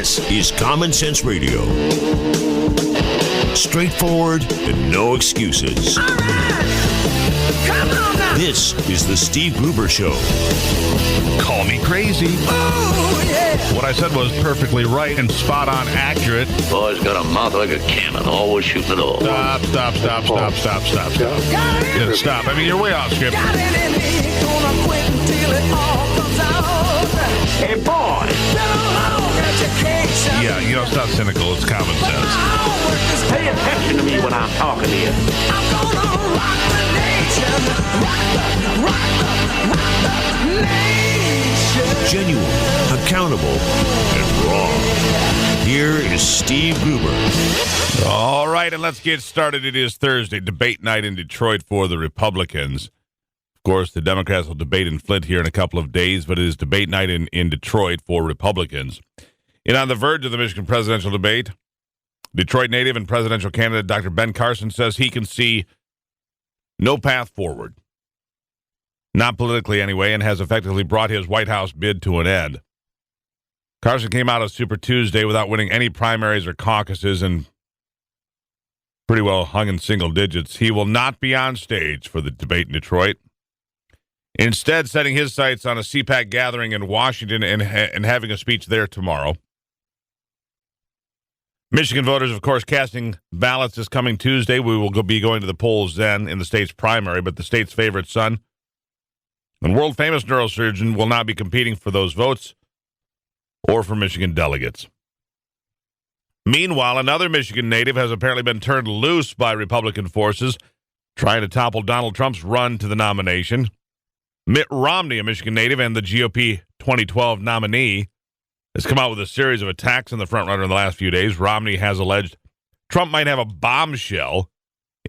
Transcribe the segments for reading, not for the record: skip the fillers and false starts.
This is Common Sense Radio. Straightforward and no excuses. All right. Come on now. This is the Steve Gruber Show. Call me crazy. Oh, yeah. What I said was perfectly right and spot on accurate. Boy's got a mouth like a cannon, always shooting it all. Stop. Stop. I mean, you're way off script. Got it in me. Gonna quit until it all comes out. Hey, boy! Been a long education. Yeah, it's not cynical. It's common sense. Pay attention to me when I'm talking to you. I'm gonna rock the nation. Rock the nation. Genuine, accountable, and raw. Here is Steve Gruber. All right, and let's get started. It is Thursday, debate night in Detroit for the Republicans. Of course, the Democrats will debate in Flint here in a couple of days, but it is debate night in Detroit for Republicans. And on the verge of the Michigan presidential debate, Detroit native and presidential candidate Dr. Ben Carson says he can see no path forward. Not politically anyway, and has effectively brought his White House bid to an end. Carson came out of Super Tuesday without winning any primaries or caucuses and pretty well hung in single digits. He will not be on stage for the debate in Detroit. Instead, setting his sights on a CPAC gathering in Washington and having a speech there tomorrow. Michigan voters, of course, casting ballots this coming Tuesday. We will be going to the polls then in the state's primary, but the state's favorite son and world-famous neurosurgeon will not be competing for those votes or for Michigan delegates. Meanwhile, another Michigan native has apparently been turned loose by Republican forces trying to topple Donald Trump's run to the nomination. Mitt Romney, a Michigan native and the GOP 2012 nominee, has come out with a series of attacks on the frontrunner in the last few days. Romney has alleged Trump might have a bombshell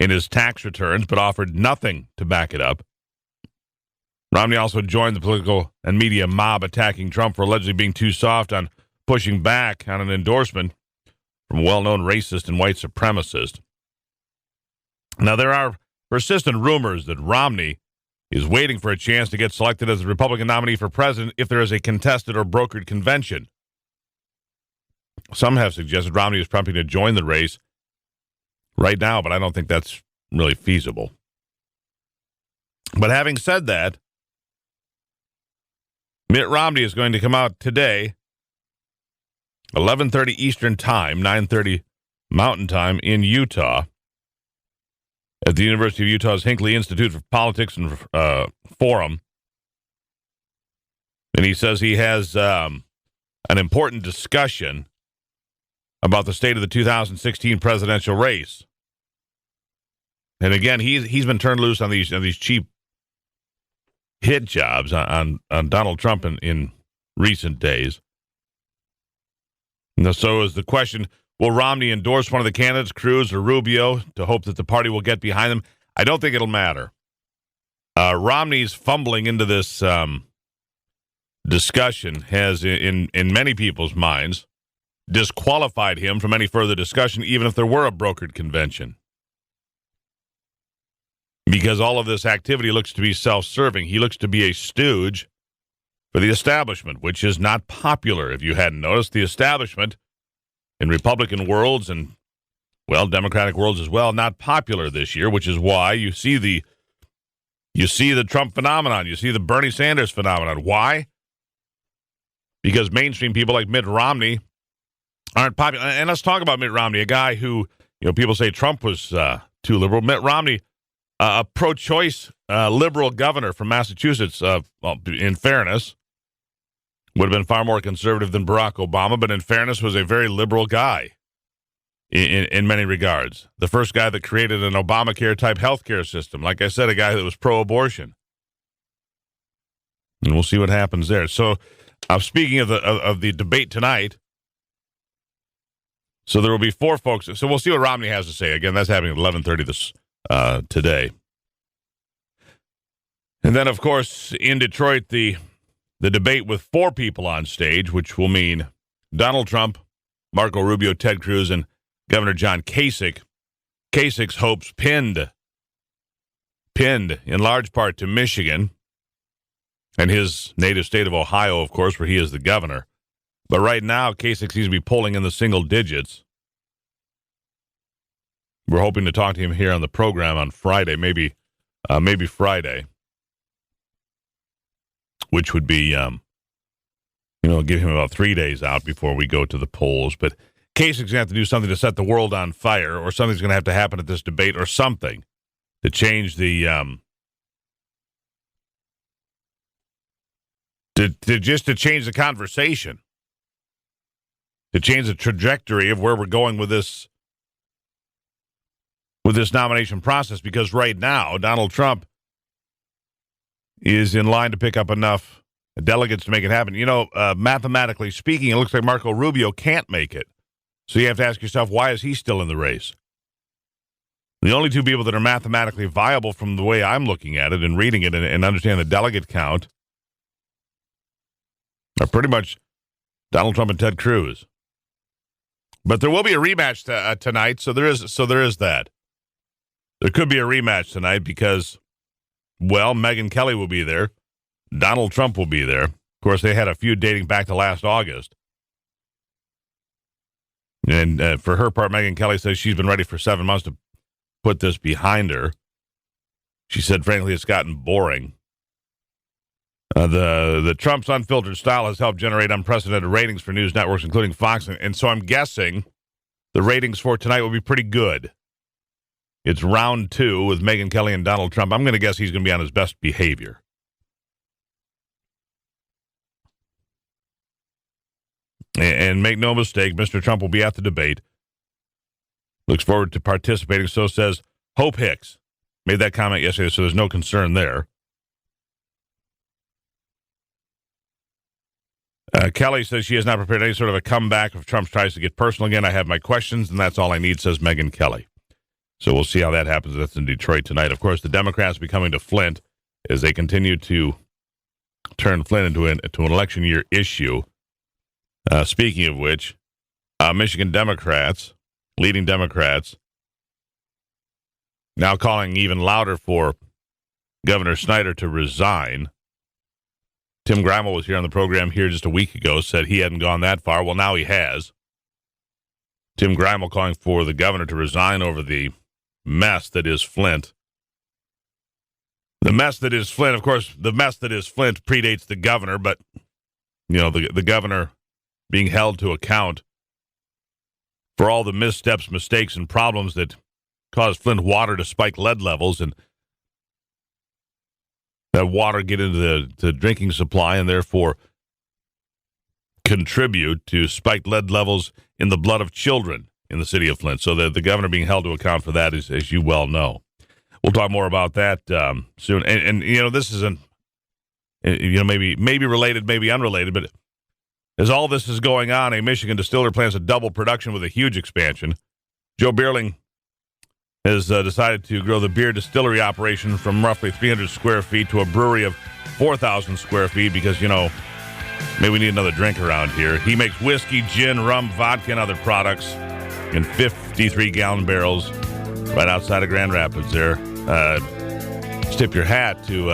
in his tax returns, but offered nothing to back it up. Romney also joined the political and media mob attacking Trump for allegedly being too soft on pushing back on an endorsement from a well-known racist and white supremacist. Now, there are persistent rumors that Romney is waiting for a chance to get selected as the Republican nominee for president if there is a contested or brokered convention. Some have suggested Romney is prepping to join the race right now, but I don't think that's really feasible. But having said that, Mitt Romney is going to come out today, 11:30 Eastern Time, 9:30 Mountain Time in Utah, at the University of Utah's Hinckley Institute for Politics and Forum. And he says he has an important discussion about the state of the 2016 presidential race. And again, he's been turned loose on these cheap hit jobs on Donald Trump in recent days. And so is the question, will Romney endorse one of the candidates, Cruz or Rubio, to hope that the party will get behind them? I don't think it'll matter. Romney's fumbling into this discussion has, in many people's minds, disqualified him from any further discussion, even if there were a brokered convention. Because all of this activity looks to be self-serving. He looks to be a stooge for the establishment, which is not popular. If you hadn't noticed, the establishment in Republican worlds and, well, Democratic worlds as well, not popular this year, which is why you see the Trump phenomenon. You see the Bernie Sanders phenomenon. Why? Because mainstream people like Mitt Romney aren't popular. And let's talk about Mitt Romney, a guy who, people say Trump was too liberal. Mitt Romney, a pro-choice liberal governor from Massachusetts, in fairness, would have been far more conservative than Barack Obama, but in fairness was a very liberal guy in many regards. The first guy that created an Obamacare-type healthcare system. Like I said, a guy that was pro-abortion. And we'll see what happens there. So, speaking of the debate tonight, so there will be four folks. So we'll see what Romney has to say. Again, that's happening at 11:30 today. And then, of course, in Detroit, the debate with four people on stage, which will mean Donald Trump, Marco Rubio, Ted Cruz, and Governor John Kasich. Kasich's hopes pinned in large part to Michigan and his native state of Ohio, of course, where he is the governor. But right now, Kasich seems to be pulling in the single digits. We're hoping to talk to him here on the program on Friday, maybe Friday, which would be, give him about 3 days out before we go to the polls. But Kasich's going to have to do something to set the world on fire, or something's going to have to happen at this debate, or something to change the, to change the conversation, to change the trajectory of where we're going with this nomination process. Because right now, Donald Trump is in line to pick up enough delegates to make it happen. Mathematically speaking, it looks like Marco Rubio can't make it. So you have to ask yourself, why is he still in the race? The only two people that are mathematically viable from the way I'm looking at it and reading it and understand the delegate count are pretty much Donald Trump and Ted Cruz. But there will be a rematch tonight, so there is that. There could be a rematch tonight because, well, Megyn Kelly will be there. Donald Trump will be there. Of course, they had a feud dating back to last August. And for her part, Megyn Kelly says she's been ready for 7 months to put this behind her. She said, frankly, it's gotten boring. The Trump's unfiltered style has helped generate unprecedented ratings for news networks, including Fox. And so I'm guessing the ratings for tonight will be pretty good. It's round 2 with Megyn Kelly and Donald Trump. I'm going to guess he's going to be on his best behavior. And make no mistake, Mr. Trump will be at the debate. Looks forward to participating. So says Hope Hicks. Made that comment yesterday, so there's no concern there. Kelly says she has not prepared any sort of a comeback if Trump tries to get personal again. I have my questions, and that's all I need, says Megyn Kelly. So we'll see how that happens. That's in Detroit tonight. Of course, the Democrats will be coming to Flint as they continue to turn Flint into an election year issue. Speaking of which, Michigan Democrats, leading Democrats, now calling even louder for Governor Snyder to resign. Tim Grimmel was here on the program here just a week ago, said he hadn't gone that far. Well, now he has. Tim Grimmel calling for the governor to resign over the mess that is Flint. The mess that is Flint, of course, the mess that is Flint predates the governor, but, the governor being held to account for all the missteps, mistakes, and problems that caused Flint water to spike lead levels and that water get into the drinking supply and therefore contribute to spiked lead levels in the blood of children in the city of Flint. So the governor being held to account for that, is, as you well know. We'll talk more about that soon. And this isn't, maybe related, maybe unrelated, but as all this is going on, a Michigan distiller plans to double production with a huge expansion. Joe Beerling has decided to grow the beer distillery operation from roughly 300 square feet to a brewery of 4,000 square feet because, maybe we need another drink around here. He makes whiskey, gin, rum, vodka, and other products in 53-gallon barrels right outside of Grand Rapids there. Tip your hat to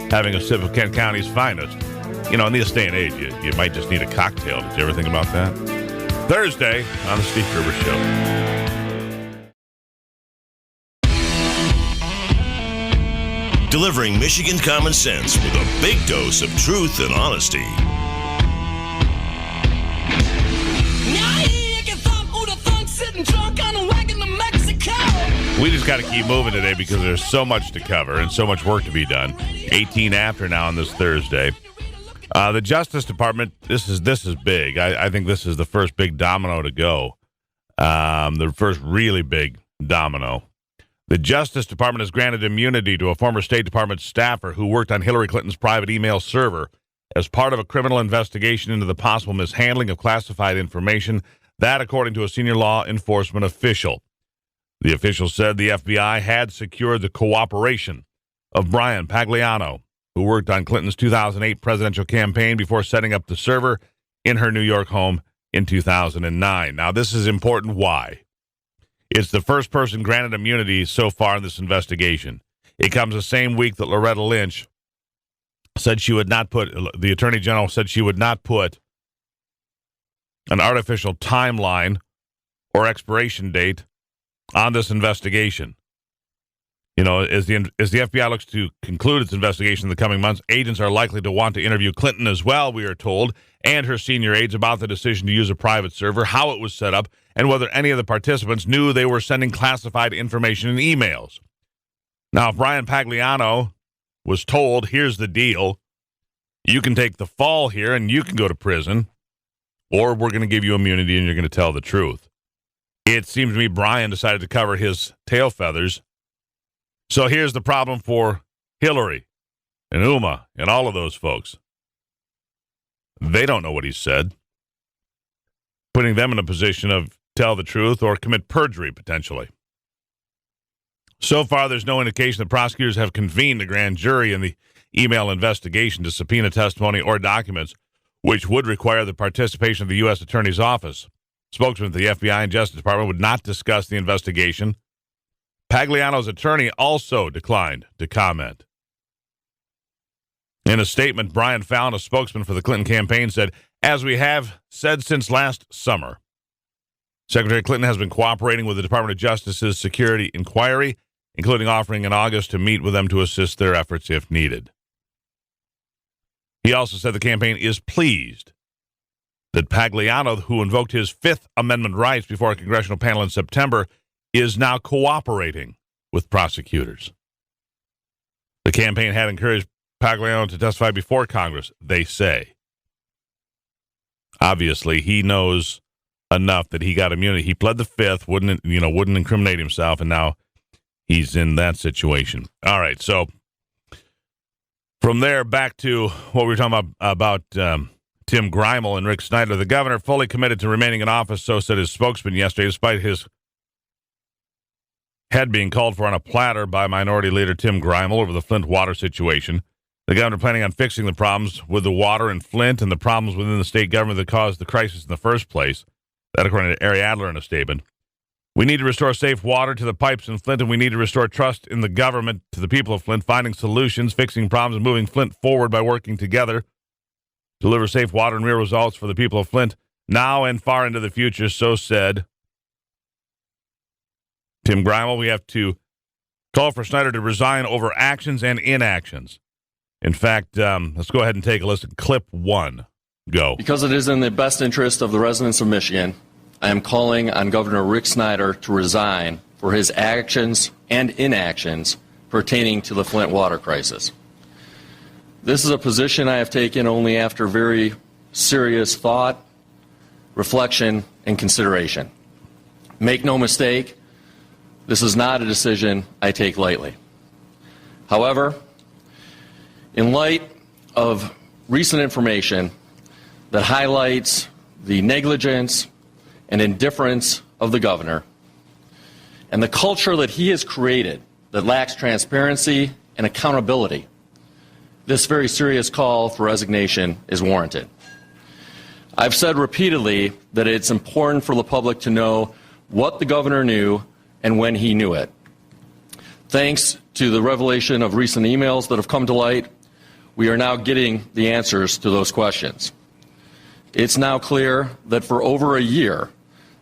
having a sip of Kent County's finest. In this day and age, you might just need a cocktail. Did you ever think about that? Thursday on the Steve Gruber Show. Delivering Michigan common sense with a big dose of truth and honesty. We just got to keep moving today because there's so much to cover and so much work to be done. 18 after now on this Thursday. The Justice Department, this is big. I think this is the first big domino to go. The first really big domino. The Justice Department has granted immunity to a former State Department staffer who worked on Hillary Clinton's private email server as part of a criminal investigation into the possible mishandling of classified information. That, according to a senior law enforcement official. The official said the FBI had secured the cooperation of Brian Pagliano, who worked on Clinton's 2008 presidential campaign before setting up the server in her New York home in 2009. Now, this is important. Why? It's the first person granted immunity so far in this investigation. It comes the same week that Loretta Lynch said she would not put, the Attorney General said she would not put an artificial timeline or expiration date on this investigation. You know, as the FBI looks to conclude its investigation in the coming months, agents are likely to want to interview Clinton as well, we are told, and her senior aides about the decision to use a private server, how it was set up, and whether any of the participants knew they were sending classified information in emails. Now, if Brian Pagliano was told, here's the deal, you can take the fall here and you can go to prison, or we're going to give you immunity and you're going to tell the truth. It seems to me Brian decided to cover his tail feathers. So here's the problem for Hillary and Uma and all of those folks. They don't know what he said, putting them in a position of tell the truth or commit perjury potentially. So far, there's no indication that prosecutors have convened a grand jury in the email investigation to subpoena testimony or documents, which would require the participation of the U.S. Attorney's Office. Spokesman for the FBI and Justice Department would not discuss the investigation. Pagliano's attorney also declined to comment. In a statement, Brian Fallon, a spokesman for the Clinton campaign, said, as we have said since last summer, Secretary Clinton has been cooperating with the Department of Justice's security inquiry, including offering in August to meet with them to assist their efforts if needed. He also said the campaign is pleased that Pagliano, who invoked his Fifth Amendment rights before a congressional panel in September, is now cooperating with prosecutors. The campaign had encouraged Pagliano to testify before Congress, they say. Obviously, he knows enough that he got immunity. He pled the Fifth, wouldn't incriminate himself, and now he's in that situation. All right, so from there back to what we were talking about Tim Greimel and Rick Snyder. The governor fully committed to remaining in office, so said his spokesman yesterday, despite his head being called for on a platter by Minority Leader Tim Greimel over the Flint water situation. The governor planning on fixing the problems with the water in Flint and the problems within the state government that caused the crisis in the first place. That according to Ari Adler in a statement. We need to restore safe water to the pipes in Flint, and we need to restore trust in the government to the people of Flint, finding solutions, fixing problems, and moving Flint forward by working together to deliver safe water and real results for the people of Flint now and far into the future, so said Tim Greimel. We have to call for Snyder to resign over actions and inactions. In fact, let's go ahead and take a listen. Clip 1. Go. Because it is in the best interest of the residents of Michigan, I am calling on Governor Rick Snyder to resign for his actions and inactions pertaining to the Flint water crisis. This is a position I have taken only after very serious thought, reflection, and consideration. Make no mistake, this is not a decision I take lightly. However, in light of recent information that highlights the negligence and indifference of the governor and the culture that he has created that lacks transparency and accountability, this very serious call for resignation is warranted. I've said repeatedly that it's important for the public to know what the governor knew and when he knew it. Thanks to the revelation of recent emails that have come to light, we are now getting the answers to those questions. It's now clear that for over a year,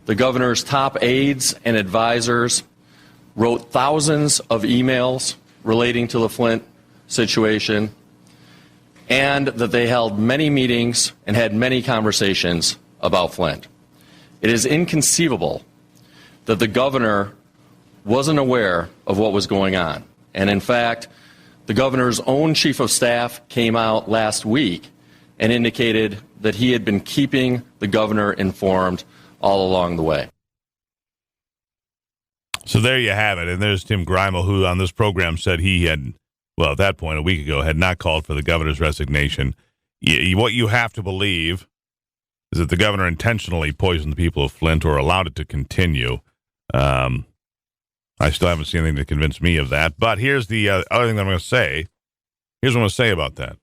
the governor's top aides and advisors wrote thousands of emails relating to the Flint situation, and that they held many meetings and had many conversations about Flint. It is inconceivable that the governor wasn't aware of what was going on. And in fact, the governor's own chief of staff came out last week and indicated that he had been keeping the governor informed all along the way. So there you have it. And there's Tim Greimel, who on this program said he had, well, at that point, a week ago, had not called for the governor's resignation. What you have to believe is that the governor intentionally poisoned the people of Flint or allowed it to continue. I still haven't seen anything to convince me of that. But here's the other thing that I'm going to say. Here's what I'm going to say about that.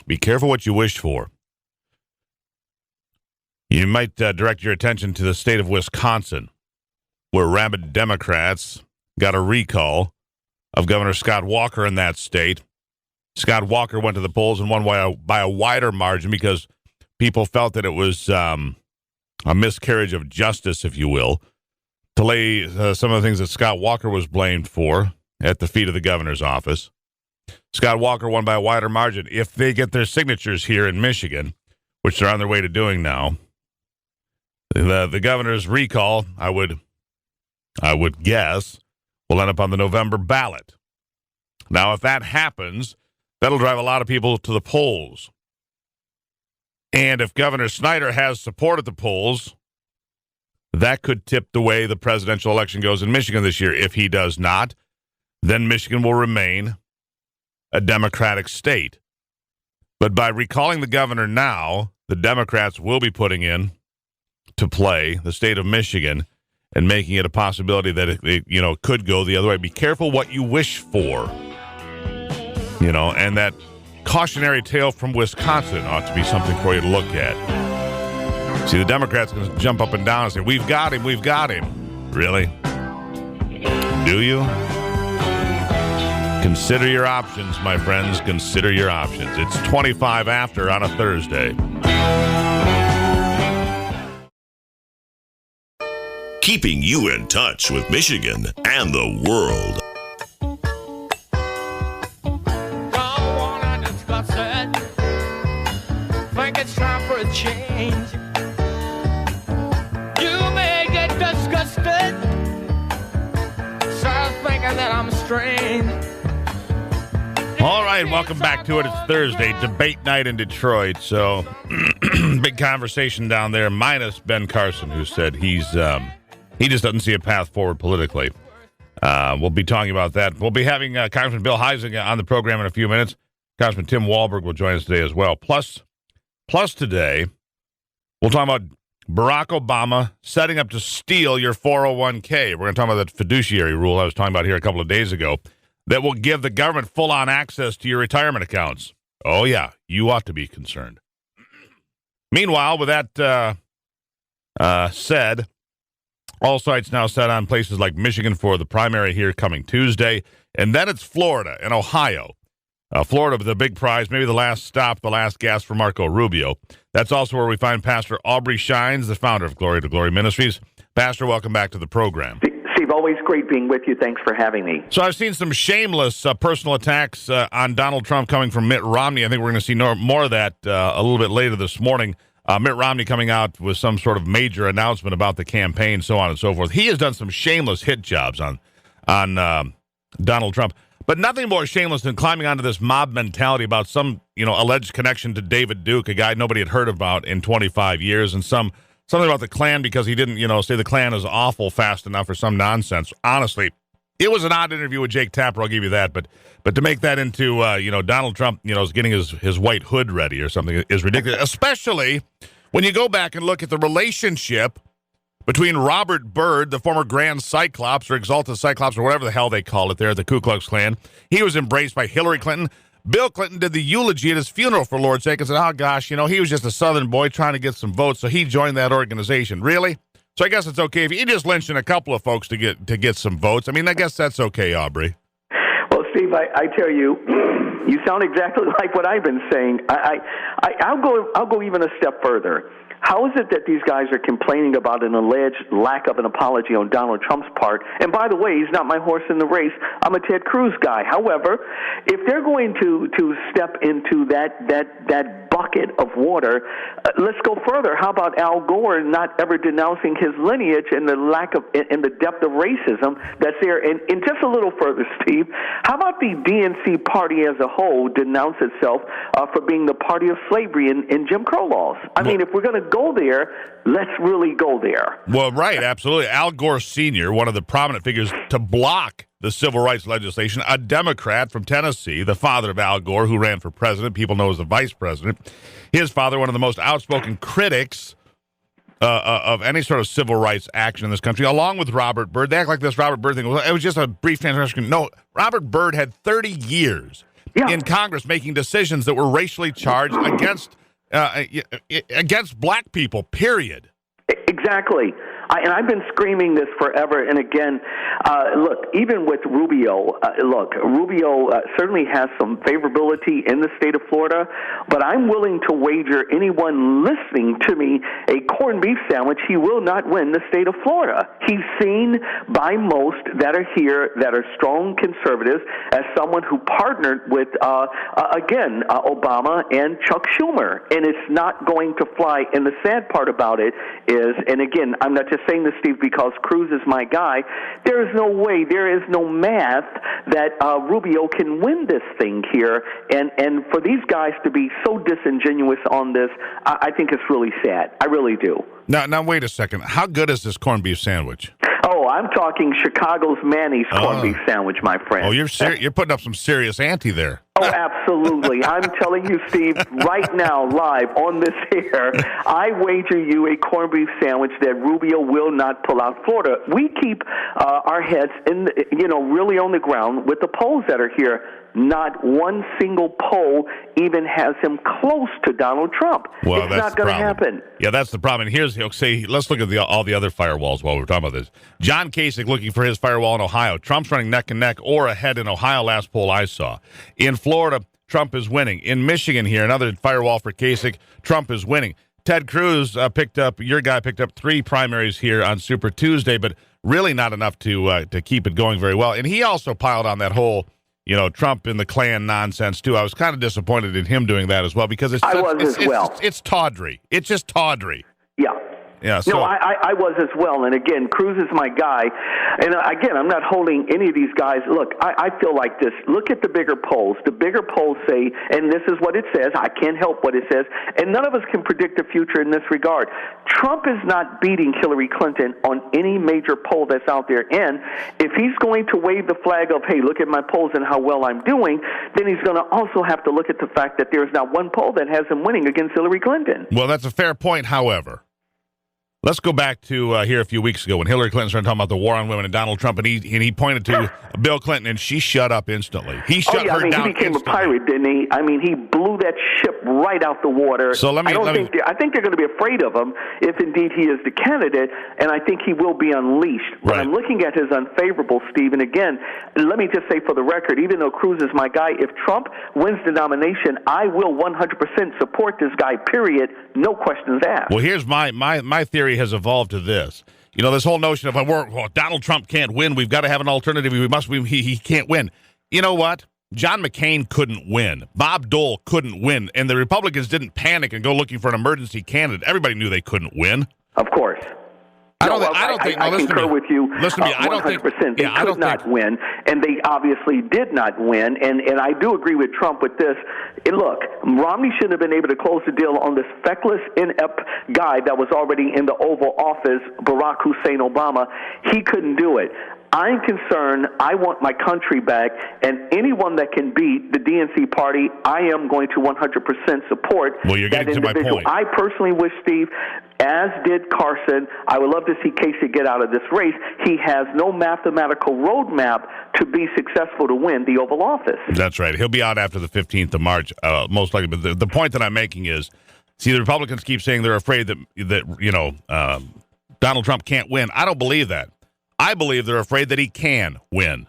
Be careful what you wish for. You might direct your attention to the state of Wisconsin, where rabid Democrats got a recall of Governor Scott Walker in that state. Scott Walker went to the polls and won by a wider margin because people felt that it was a miscarriage of justice, if you will, to lay some of the things that Scott Walker was blamed for at the feet of the governor's office. Scott Walker won by a wider margin. If they get their signatures here in Michigan, which they're on their way to doing now, the governor's recall, I would guess, will end up on the November ballot. Now, if that happens, that'll drive a lot of people to the polls. And if Governor Snyder has support at the polls, that could tip the way the presidential election goes in Michigan this year. If he does not, then Michigan will remain a Democratic state. But by recalling the governor now, the Democrats will be putting in to play the state of Michigan and making it a possibility that it could go the other way. Be careful what you wish for. And that cautionary tale from Wisconsin ought to be something for you to look at. See, the Democrats going to jump up and down and say, we've got him. Really? Do you? Consider your options, my friends. Consider your options. It's 25 after on a Thursday. Keeping you in touch with Michigan and the world. Don't wanna discuss it. Think it's time for a change. You may get disgusted. Start thinking that I'm strange. All right, welcome back to it. It's Thursday, debate night in Detroit. So, big conversation down there, minus Ben Carson, who said he just doesn't see a path forward politically. We'll be talking about that. We'll be having Congressman Bill Huizenga on the program in a few minutes. Congressman Tim Walberg will join us today as well. Plus today, we'll talk about Barack Obama setting up to steal your 401k. We're going to talk about that fiduciary rule I was talking about here a couple of days ago that will give the government full-on access to your retirement accounts. Oh, yeah, you ought to be concerned. Meanwhile, with that said, all sights now set on places like Michigan for the primary here coming Tuesday. And then it's Florida and Ohio. Florida with the big prize, maybe the last stop, the last gasp for Marco Rubio. That's also where we find Pastor Aubrey Shines, the founder of Glory to Glory Ministries. Pastor, welcome back to the program. Steve, always great being with you. Thanks for having me. So I've seen some shameless personal attacks on Donald Trump coming from Mitt Romney. I think we're going to see more of that a little bit later this morning. Mitt Romney coming out with some sort of major announcement about the campaign, so on and so forth. He has done some shameless hit jobs on Donald Trump, but nothing more shameless than climbing onto this mob mentality about some alleged connection to David Duke, a guy nobody had heard about in 25 years, and something about the Klan because he didn't say the Klan is awful fast enough or some nonsense. Honestly, it was an odd interview with Jake Tapper, I'll give you that, but to make that into Donald Trump is getting his white hood ready or something is ridiculous, especially when you go back and look at the relationship between Robert Byrd, the former Grand Cyclops or Exalted Cyclops or whatever the hell they call it there, the Ku Klux Klan. He was embraced by Hillary Clinton. Bill Clinton did the eulogy at his funeral, for Lord's sake, and said, oh, gosh, he was just a Southern boy trying to get some votes, so he joined that organization. Really? So I guess it's okay if you just lynching a couple of folks to get some votes. I mean, I guess that's okay, Aubrey. Well, Steve, I tell you, you sound exactly like what I've been saying. I'll go even a step further. How is it that these guys are complaining about an alleged lack of an apology on Donald Trump's part? And by the way, he's not my horse in the race. I'm a Ted Cruz guy. However, if they're going to step into that bucket of water, let's go further. How about Al Gore not ever denouncing his lineage and the lack of and the depth of racism that's there? And just a little further, Steve, how about the DNC party as a whole denounce itself for being the party of slavery in Jim Crow laws? I mean, if we're going to go there, let's really go there. Well, right, absolutely. Al Gore Sr., one of the prominent figures to block the civil rights legislation, a Democrat from Tennessee, the father of Al Gore, who ran for president, people know as the vice president. His father, one of the most outspoken critics of any sort of civil rights action in this country, along with Robert Byrd. They act like this Robert Byrd thing, it was just a brief transaction. No, Robert Byrd had 30 years in Congress making decisions that were racially charged against black people, period. Exactly. And I've been screaming this forever and again. Look, even with Rubio, Rubio certainly has some favorability in the state of Florida, but I'm willing to wager anyone listening to me a corned beef sandwich he will not win the state of Florida. He's seen by most that are here that are strong conservatives as someone who partnered with, Obama and Chuck Schumer, and it's not going to fly. And the sad part about it is, and again, I'm not just saying this, Steve, because Cruz is my guy, there is no way, there is no math that Rubio can win this thing here, and for these guys to be so disingenuous on this, I think it's really sad. I really do. Now, wait a second. How good is this corned beef sandwich? Oh, I'm talking Chicago's Manny's corned beef sandwich, my friend. Oh, you're putting up some serious ante there. Oh, absolutely. I'm telling you, Steve, right now, live on this air, I wager you a corned beef sandwich that Rubio will not pull out Florida. We keep our heads really on the ground with the polls that are here. Not one single poll even has him close to Donald Trump. Well, it's not going to happen. Yeah, that's the problem. And let's look at all the other firewalls while we're talking about this. John Kasich looking for his firewall in Ohio. Trump's running neck and neck or ahead in Ohio, last poll I saw. In Florida, Trump is winning. In Michigan here, another firewall for Kasich, Trump is winning. Ted Cruz picked up 3 primaries here on Super Tuesday, but really not enough to keep it going very well. And he also piled on that whole Trump and the Klan nonsense, too. I was kind of disappointed in him doing that as well because it's tawdry. It's just tawdry. Yeah. Yeah, so. No, I was as well. And again, Cruz is my guy. And again, I'm not holding any of these guys. Look, I feel like this. Look at the bigger polls. The bigger polls say, and this is what it says. I can't help what it says. And none of us can predict the future in this regard. Trump is not beating Hillary Clinton on any major poll that's out there. And if he's going to wave the flag of, hey, look at my polls and how well I'm doing, then he's going to also have to look at the fact that there's not one poll that has him winning against Hillary Clinton. Well, that's a fair point, however. Let's go back to here a few weeks ago when Hillary Clinton started talking about the war on women and Donald Trump, and he pointed to Bill Clinton, and she shut up instantly. He shut her down. He became instantly. a pirate, didn't he? I mean, he blew that ship right out the water. So I think they're going to be afraid of him if indeed he is the candidate, and I think he will be unleashed. Right. When I'm looking at his unfavorable, Steve, and again, let me just say for the record, even though Cruz is my guy, if Trump wins the nomination, I will 100% support this guy, period, no questions asked. Well, here's my theory has evolved to this. This whole notion of Donald Trump can't win. We've got to have an alternative. He can't win. You know what? John McCain couldn't win. Bob Dole couldn't win. And the Republicans didn't panic and go looking for an emergency candidate. Everybody knew they couldn't win. Of course. I concur with you. Listen to me. 100%. They could not win, and they obviously did not win. And I do agree with Trump with this. Look, Romney shouldn't have been able to close the deal on this feckless, inept guy that was already in the Oval Office, Barack Hussein Obama. He couldn't do it. I'm concerned. I want my country back, and anyone that can beat the DNC party, I am going to 100% support. Well, you're getting that individual. to my point. I personally wish, Steve, as did Carson, I would love to see Casey get out of this race. He has no mathematical roadmap to be successful to win the Oval Office. That's right. He'll be out after the 15th of March, most likely. But the point that I'm making is, see, the Republicans keep saying they're afraid that Donald Trump can't win. I don't believe that. I believe they're afraid that he can win.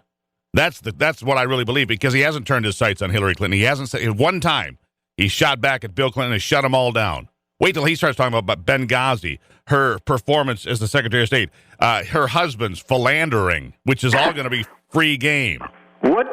That's what I really believe, because he hasn't turned his sights on Hillary Clinton. He hasn't said one time he shot back at Bill Clinton and shut them all down. Wait till he starts talking about Benghazi, her performance as the Secretary of State, her husband's philandering, which is all going to be free game. What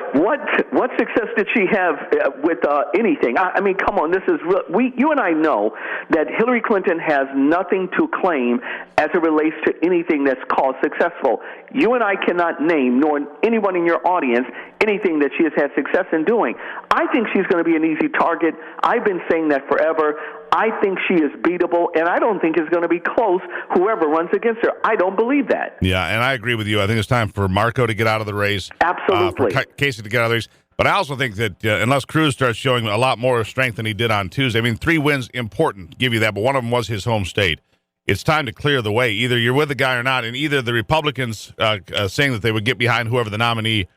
success did she have with anything? I mean, come on, this is real. You and I know that Hillary Clinton has nothing to claim as it relates to anything that's called successful. You and I cannot name, nor anyone in your audience, anything that she has had success in doing. I think she's going to be an easy target. I've been saying that forever. I think she is beatable, and I don't think it's going to be close, whoever runs against her. I don't believe that. Yeah, and I agree with you. I think it's time for Marco to get out of the race. Absolutely. For Casey to get out of the race. But I also think that unless Cruz starts showing a lot more strength than he did on Tuesday, I mean, 3 wins, important, give you that, but one of them was his home state. It's time to clear the way. Either you're with the guy or not, and either the Republicans saying that they would get behind whoever the nominee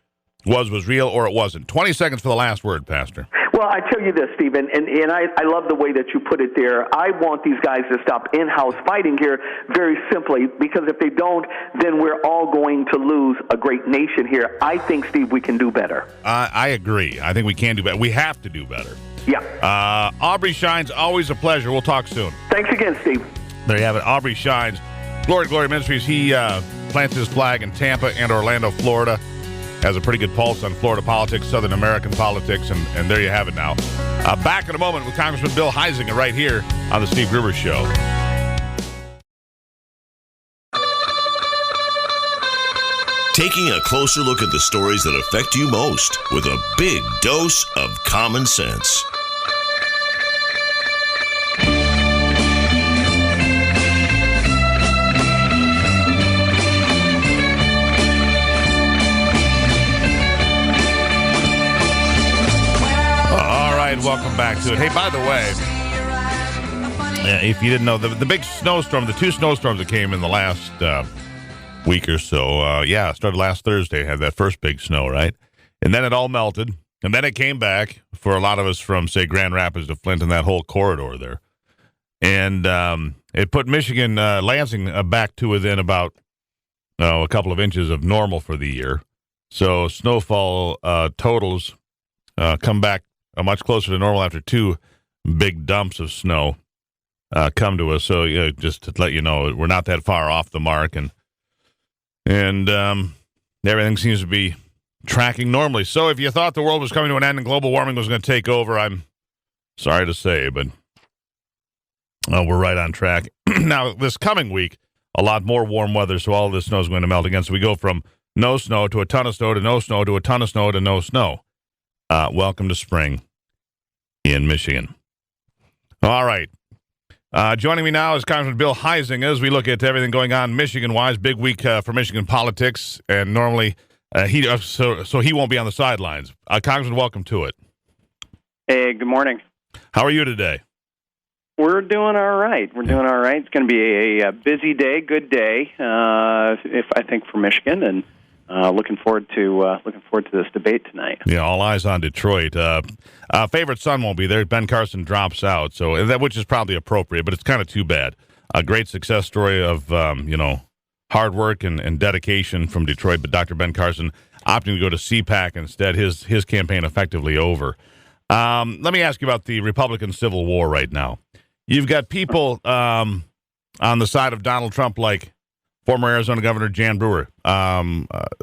was real, or it wasn't. 20 seconds for the last word, Pastor. Well, Well, I tell you this, Stephen, and I love the way that you put it there. I want these guys to stop in-house fighting here very simply, because if they don't, then we're all going to lose a great nation here. I think, Steve, we can do better. I agree. I think we can do better. We have to do better. Yeah. Aubrey Shines, always a pleasure. We'll talk soon. Thanks again, Steve. There you have it. Aubrey Shines, Glory Glory Ministries. He plants his flag in Tampa and Orlando, Florida. Has a pretty good pulse on Florida politics, Southern American politics, and there you have it now. Back in a moment with Congressman Bill Huizenga right here on the Steve Gruber Show. Taking a closer look at the stories that affect you most with a big dose of common sense. Welcome back to it. Hey, by the way, if you didn't know, the big snowstorm, the 2 snowstorms that came in the last week or so, started last Thursday, had that first big snow, right? And then it all melted, and then it came back for a lot of us from, say, Grand Rapids to Flint and that whole corridor there. And it put Michigan, Lansing, back to within about a couple of inches of normal for the year. So snowfall totals come back much closer to normal after 2 big dumps of snow come to us. So just to let you know, we're not that far off the mark, and everything seems to be tracking normally. So if you thought the world was coming to an end and global warming was going to take over, I'm sorry to say, but we're right on track. Now, this coming week, a lot more warm weather, so all of this snow is going to melt again. So we go from no snow to a ton of snow to no snow to a ton of snow to no snow. Welcome to spring in Michigan. All right. Joining me now is Congressman Bill Huizenga as we look at everything going on Michigan-wise. Big week for Michigan politics, and normally he won't be on the sidelines. Congressman, welcome to it. Hey, good morning. How are you today? We're doing all right. It's going to be a busy day, good day, I think, for Michigan, and looking forward to this debate tonight. Yeah, all eyes on Detroit. Favorite son won't be there. Ben Carson drops out, so which is probably appropriate, but it's kind of too bad. A great success story of hard work and dedication from Detroit, but Dr. Ben Carson opting to go to CPAC instead. His campaign effectively over. Let me ask you about the Republican Civil War right now. You've got people on the side of Donald Trump like former Arizona Governor Jan Brewer,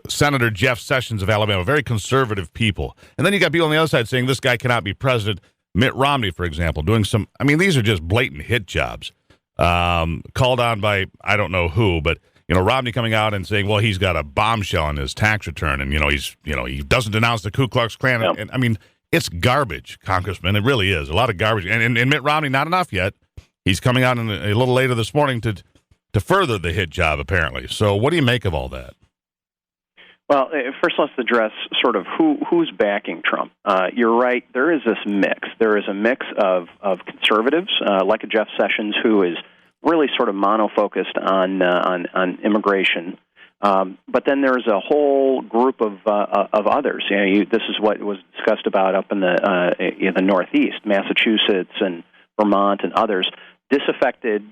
Senator Jeff Sessions of Alabama, very conservative people. And then you got people on the other side saying this guy cannot be president. Mitt Romney, for example, doing these are just blatant hit jobs. Called on by, I don't know who, but, Romney coming out and saying, well, he's got a bombshell on his tax return. And, he doesn't denounce the Ku Klux Klan. Yep. And it's garbage, Congressman. It really is. A lot of garbage. And Mitt Romney, not enough yet. He's coming out a little later this morning to further the hit job, apparently. So what do you make of all that? Well, first let's address sort of who's backing Trump. You're right. There is this mix. There is a mix of conservatives, like a Jeff Sessions, who is really sort of mono-focused on immigration. But then there's a whole group of others. This is what was discussed about up in the Northeast, Massachusetts and Vermont and others. Disaffected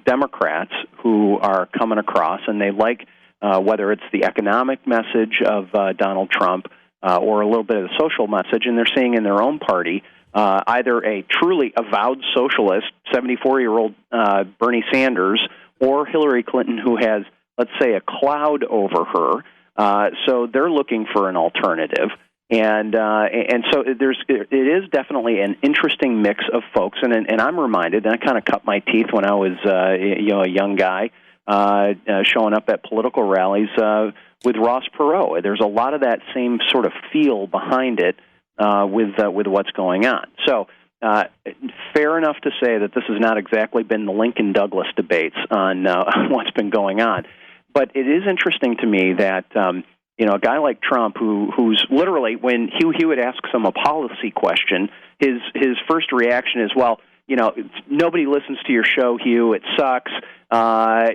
Democrats who are coming across, and they like whether it's the economic message of Donald Trump or a little bit of the social message, and they're seeing in their own party either a truly avowed socialist, 74-year-old Bernie Sanders, or Hillary Clinton, who has, let's say, a cloud over her. So they're looking for an alternative. And so it is definitely an interesting mix of folks, and I'm reminded, and I kind of cut my teeth when I was a young guy showing up at political rallies with Ross Perot. There's a lot of that same sort of feel behind it with what's going on. So fair enough to say that this has not exactly been the Lincoln Douglas debates on what's been going on, but it is interesting to me that. A guy like Trump, who's literally, when Hugh Hewitt asks him a policy question, his first reaction is, well, nobody listens to your show, Hugh. It sucks. I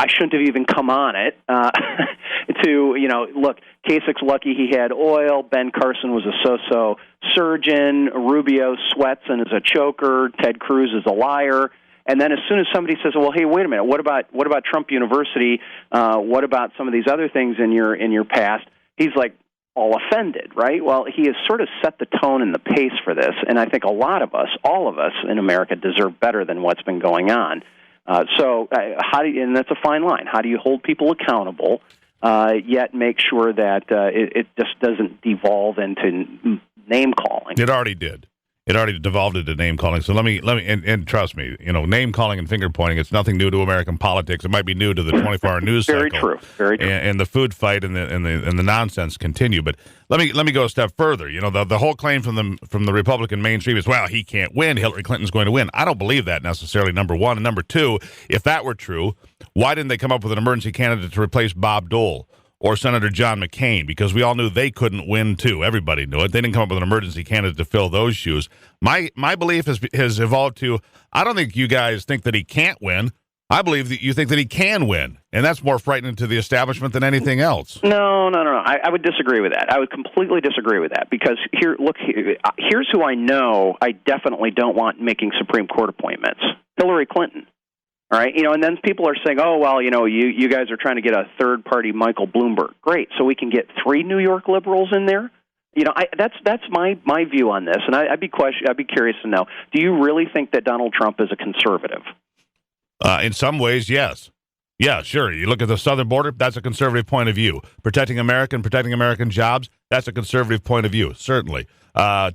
shouldn't have even come on it. Look, Kasich's lucky he had oil. Ben Carson was a so-so surgeon. Rubio sweats and is a choker. Ted Cruz is a liar. And then as soon as somebody says, well, hey, wait a minute, what about Trump University? What about some of these other things in your past? He's like all offended, right? Well, he has sort of set the tone and the pace for this, and I think a lot of us, all of us in America, deserve better than what's been going on. And that's a fine line. How do you hold people accountable, yet make sure that it just doesn't devolve into name calling? It already did. It already devolved into name calling. So let me, and trust me, name calling and finger pointing. It's nothing new to American politics. It might be new to the 24-hour news Very cycle. Very true. And the food fight and the nonsense continue. But let me go a step further. The whole claim from the Republican mainstream is, well, he can't win. Hillary Clinton's going to win. I don't believe that necessarily. Number one, and number two, if that were true, why didn't they come up with an emergency candidate to replace Bob Dole or Senator John McCain? Because we all knew they couldn't win, too. Everybody knew it. They didn't come up with an emergency candidate to fill those shoes. My belief has evolved to, I don't think you guys think that he can't win. I believe that you think that he can win, and that's more frightening to the establishment than anything else. No. I would disagree with that. I would completely disagree with that, because here's who I know I definitely don't want making Supreme Court appointments. Hillary Clinton. All right, and then people are saying, oh, well, you guys are trying to get a third-party Michael Bloomberg. Great, so we can get 3 New York liberals in there? That's my view on this, and I'd be curious to know, do you really think that Donald Trump is a conservative? In some ways, yes. Yeah, sure. You look at the southern border, that's a conservative point of view. Protecting American jobs, that's a conservative point of view, certainly.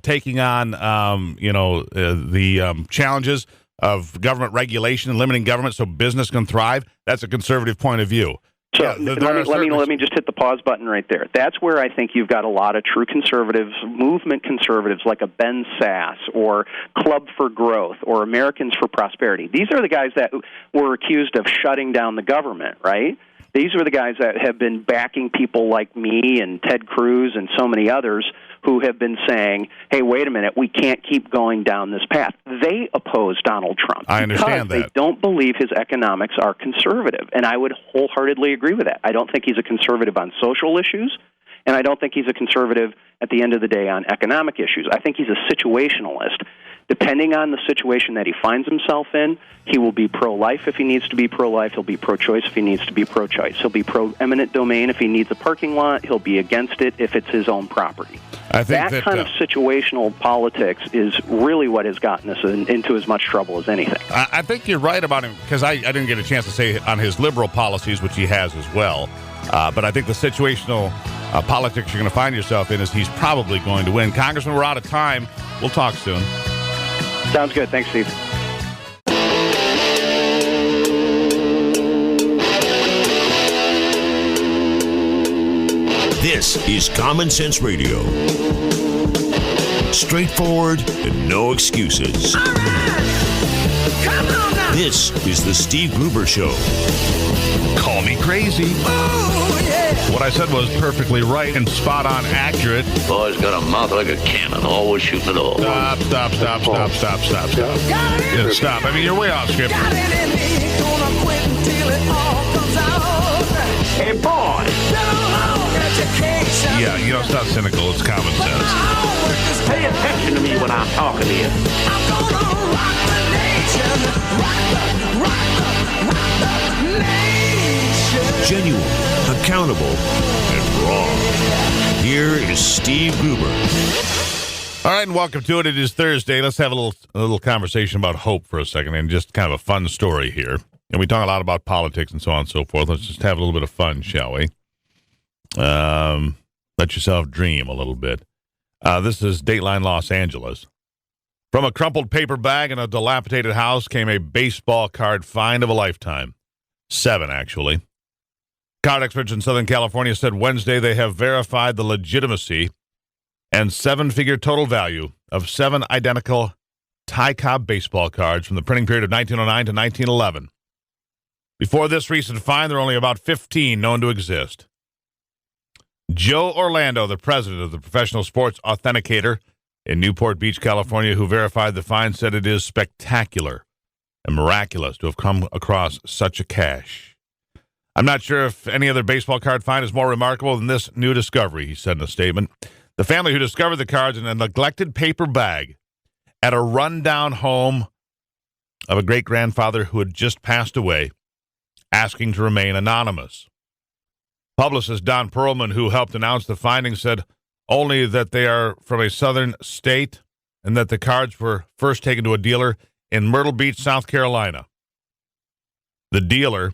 Taking on, the challenges of government regulation and limiting government so business can thrive, that's a conservative point of view. So let me just hit the pause button right there. That's where I think you've got a lot of true conservatives, movement conservatives like a Ben Sass or Club for Growth or Americans for Prosperity. These are the guys that were accused of shutting down the government, right? These are the guys that have been backing people like me and Ted Cruz and so many others who have been saying, hey, wait a minute, we can't keep going down this path. They oppose Donald Trump. I understand that. They don't believe his economics are conservative, and I would wholeheartedly agree with that. I don't think he's a conservative on social issues, and I don't think he's a conservative at the end of the day on economic issues. I think he's a situationalist. Depending on the situation that he finds himself in, he will be pro-life if he needs to be pro-life. He'll be pro-choice if he needs to be pro-choice. He'll be pro-eminent domain if he needs a parking lot. He'll be against it if it's his own property. I think that kind of situational politics is really what has gotten us into as much trouble as anything. I think you're right about him, because I didn't get a chance to say on his liberal policies, which he has as well. But I think the situational politics you're going to find yourself in is he's probably going to win. Congressman, we're out of time. We'll talk soon. Sounds good. Thanks, Steve. This is Common Sense Radio. Straightforward and no excuses. All right. Come on now. This is the Steve Gruber Show. Call me crazy. Oh, yeah. What I said was perfectly right and spot on accurate. Boy's got a mouth like a cannon, always shooting it all. Stop. Yeah, stop. I mean, you're way off script. Got it in me, gonna quit until it all comes out. Hey, boy! Been a long education. Yeah, it's not cynical. It's common sense. Pay attention to me when I'm talking to you. I'm gonna rock the nation. Rock the nation. Genuine, accountable, and raw. Here is Steve Gruber. All right, and welcome to it. It is Thursday. Let's have a little conversation about hope for a second, and just kind of a fun story here. And we talk a lot about politics and so on and so forth. Let's just have a little bit of fun, shall we? Let yourself dream a little bit. This is Dateline Los Angeles. From a crumpled paper bag in a dilapidated house came a baseball card find of a lifetime. 7, actually. Card experts in Southern California said Wednesday they have verified the legitimacy and 7-figure total value of 7 identical Ty Cobb baseball cards from the printing period of 1909 to 1911. Before this recent find, there are only about 15 known to exist. Joe Orlando, the president of the Professional Sports Authenticator in Newport Beach, California, who verified the find, said it is spectacular and miraculous to have come across such a cache. I'm not sure if any other baseball card find is more remarkable than this new discovery, he said in a statement. The family who discovered the cards in a neglected paper bag at a rundown home of a great-grandfather who had just passed away, asking to remain anonymous. Publicist Don Perlman, who helped announce the findings, said only that they are from a southern state and that the cards were first taken to a dealer in Myrtle Beach, South Carolina. The dealer,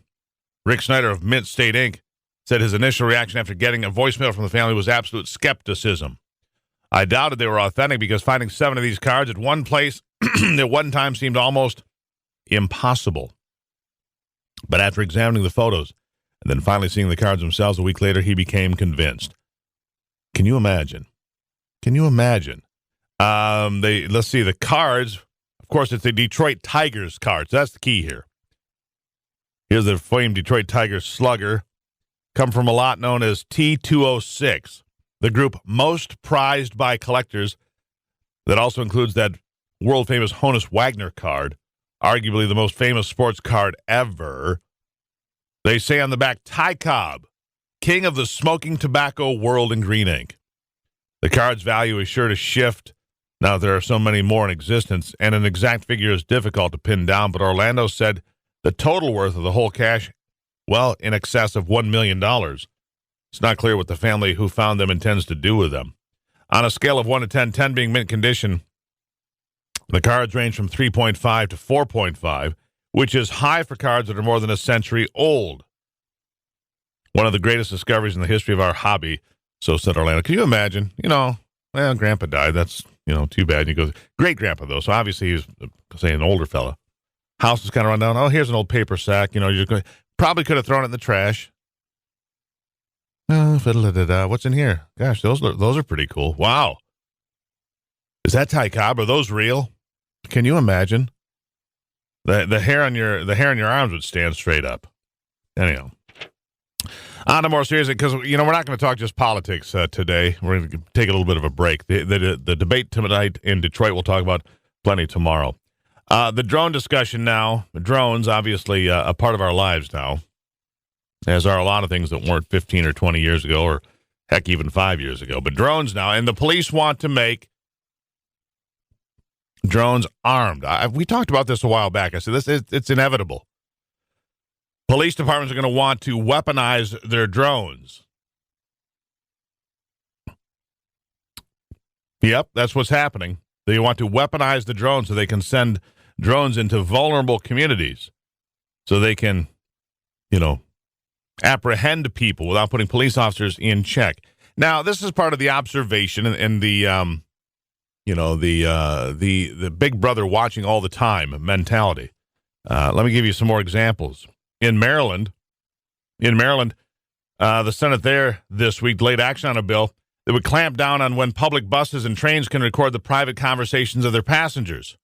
Rick Snyder of Mint State Inc., said his initial reaction after getting a voicemail from the family was absolute skepticism. I doubted they were authentic because finding 7 of these cards at one place at one time seemed almost impossible. But after examining the photos and then finally seeing the cards themselves a week later, he became convinced. Can you imagine? Can you imagine? Let's see, the cards, of course, it's the Detroit Tigers cards. That's the key here. Here's the famed Detroit Tigers slugger. Come from a lot known as T206, the group most prized by collectors. That also includes that world-famous Honus Wagner card, arguably the most famous sports card ever. They say on the back, Ty Cobb, king of the smoking tobacco world in green ink. The card's value is sure to shift now that there are so many more in existence, and an exact figure is difficult to pin down, but Orlando said the total worth of the whole cache, well, in excess of $1 million. It's not clear what the family who found them intends to do with them. On a scale of 1 to 10, 10 being mint condition, the cards range from 3.5 to 4.5, which is high for cards that are more than a century old. One of the greatest discoveries in the history of our hobby, so said Orlando. Can you imagine? Well, Grandpa died. That's, too bad. And he goes, great-grandpa, though, so obviously he was, say, an older fella. House was kind of run down. Oh, here's an old paper sack. Probably could have thrown it in the trash. What's in here? Gosh, those are pretty cool. Wow. Is that Ty Cobb? Are those real? Can you imagine? The hair on your arms would stand straight up. Anyhow. On to more serious, because we're not going to talk just politics today. We're going to take a little bit of a break. The debate tonight in Detroit we'll talk about plenty tomorrow. The drone discussion now. The drones, obviously, a part of our lives now, as are a lot of things that weren't 15 or 20 years ago, or heck, even 5 years ago. But drones now, and the police want to make drones armed. We talked about this a while back. I said it's inevitable. Police departments are going to want to weaponize their drones. Yep, that's what's happening. They want to weaponize the drones so they can send drones into vulnerable communities so they can, apprehend people without putting police officers in check. Now, this is part of the observation and the big brother watching all the time mentality. Let me give you some more examples. In Maryland, the Senate there this week delayed action on a bill that would clamp down on when public buses and trains can record the private conversations of their passengers.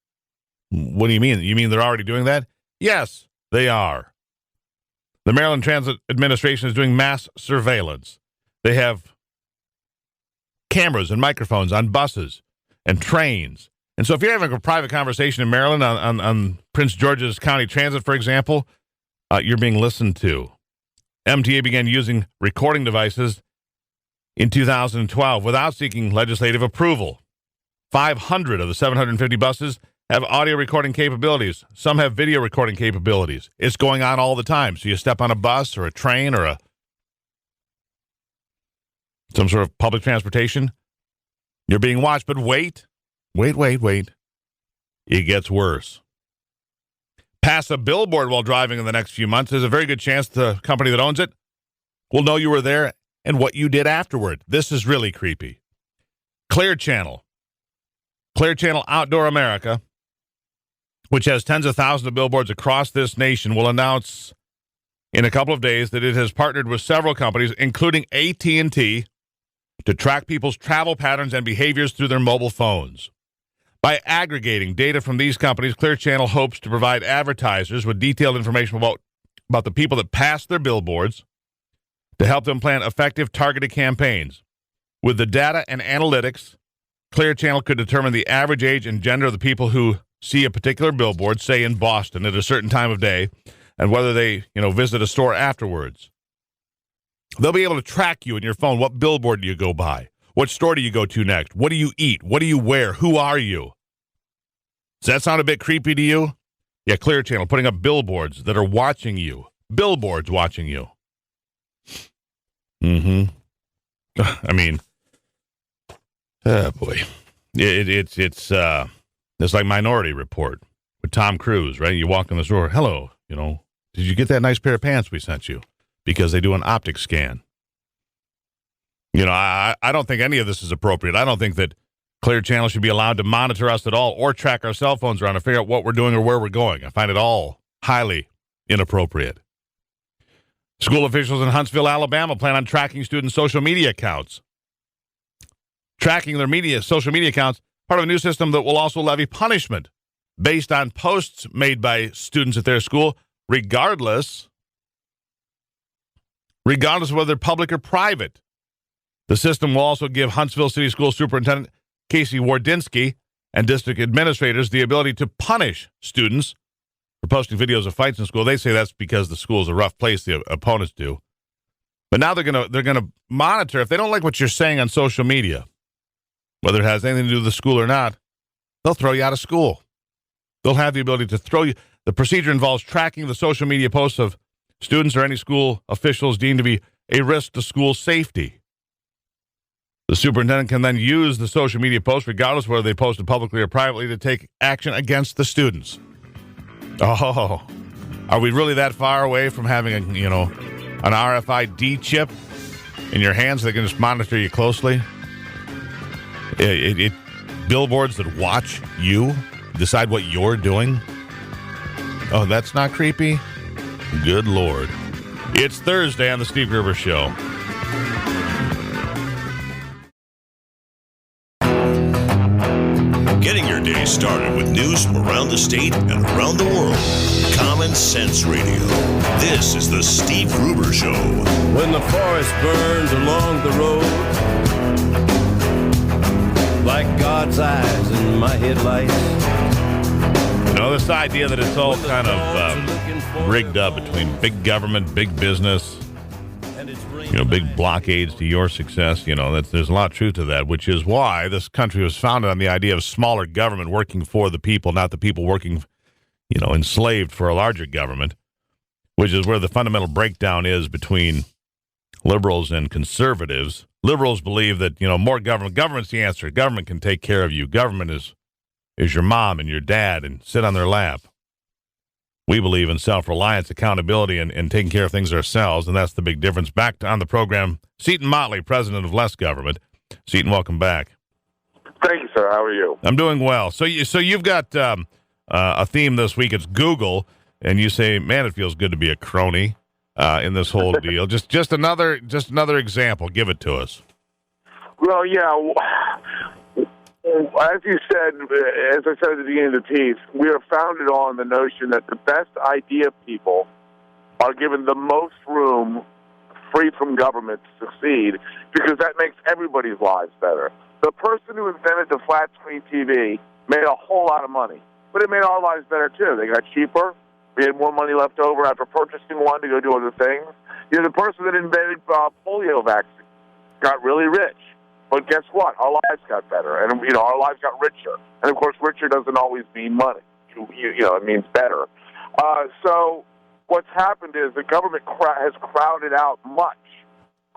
What do you mean? You mean they're already doing that? Yes, they are. The Maryland Transit Administration is doing mass surveillance. They have cameras and microphones on buses and trains. And so if you're having a private conversation in Maryland on Prince George's County Transit, for example, you're being listened to. MTA began using recording devices in 2012 without seeking legislative approval. 500 of the 750 buses have audio recording capabilities. Some have video recording capabilities. It's going on all the time. So you step on a bus or a train or some sort of public transportation, you're being watched. But wait. It gets worse. Pass a billboard while driving in the next few months, there's a very good chance the company that owns it will know you were there and what you did afterward. This is really creepy. Clear Channel Outdoor America, which has tens of thousands of billboards across this nation, will announce in a couple of days that it has partnered with several companies, including AT&T, to track people's travel patterns and behaviors through their mobile phones. By aggregating data from these companies, Clear Channel hopes to provide advertisers with detailed information about the people that pass their billboards to help them plan effective targeted campaigns. With the data and analytics, Clear Channel could determine the average age and gender of the people who see a particular billboard, say in Boston, at a certain time of day, and whether they, visit a store afterwards. They'll be able to track you in your phone. What billboard do you go by? What store do you go to next? What do you eat? What do you wear? Who are you? Does that sound a bit creepy to you? Yeah, Clear Channel putting up billboards that are watching you. Billboards watching you. I mean, oh boy. It's like Minority Report with Tom Cruise, right? You walk in the store, hello, did you get that nice pair of pants we sent you? Because they do an optic scan. I don't think any of this is appropriate. I don't think that Clear Channel should be allowed to monitor us at all or track our cell phones around to figure out what we're doing or where we're going. I find it all highly inappropriate. School officials in Huntsville, Alabama plan on tracking students' social media accounts. Tracking their social media accounts, part of a new system that will also levy punishment based on posts made by students at their school, regardless of whether they're public or private. The system will also give Huntsville City School Superintendent Casey Wardinsky and district administrators the ability to punish students for posting videos of fights in school. They say that's because the school is a rough place, the opponents do. But now they're gonna monitor if they don't like what you're saying on social media, whether it has anything to do with the school or not, they'll throw you out of school. They'll have the ability to throw you. The procedure involves tracking the social media posts of students or any school officials deemed to be a risk to school safety. The superintendent can then use the social media posts, regardless of whether they posted publicly or privately, to take action against the students. Oh, are we really that far away from having an RFID chip in your hands that can just monitor you closely? Billboards that watch you, decide what you're doing. Oh, that's not creepy? Good Lord. It's Thursday on the Steve Gruber Show. Getting your day started with news from around the state and around the world. Common Sense Radio. This is the Steve Gruber Show. When the forest burns along the road, like God's eyes in my headlights. This idea that it's all kind of rigged up between big government, big business, big blockades to your success, there's a lot of truth to that, which is why this country was founded on the idea of smaller government working for the people, not the people working, enslaved for a larger government, which is where the fundamental breakdown is between liberals and conservatives. Liberals believe that, more government's the answer. Government can take care of you. Government is your mom and your dad and sit on their lap. We believe in self-reliance, accountability, and taking care of things ourselves, and that's the big difference. Back on the program, Seton Motley, president of Less Government. Seton, welcome back. Thank you, sir. How are you? I'm doing well. So you've got a theme this week. It's Google, and you say, man, it feels good to be a crony in this whole deal. Just another example. Give it to us. Well, yeah. As you said, as I said at the beginning of the piece, we are founded on the notion that the best idea people are given the most room, free from government, to succeed, because that makes everybody's lives better. The person who invented the flat-screen TV made a whole lot of money, but it made our lives better, too. They got cheaper. We had more money left over after purchasing one to go do other things. The person that invented polio vaccine got really rich. But guess what? Our lives got better, and our lives got richer. And of course, richer doesn't always mean money. It means better. So what's happened is the government has crowded out much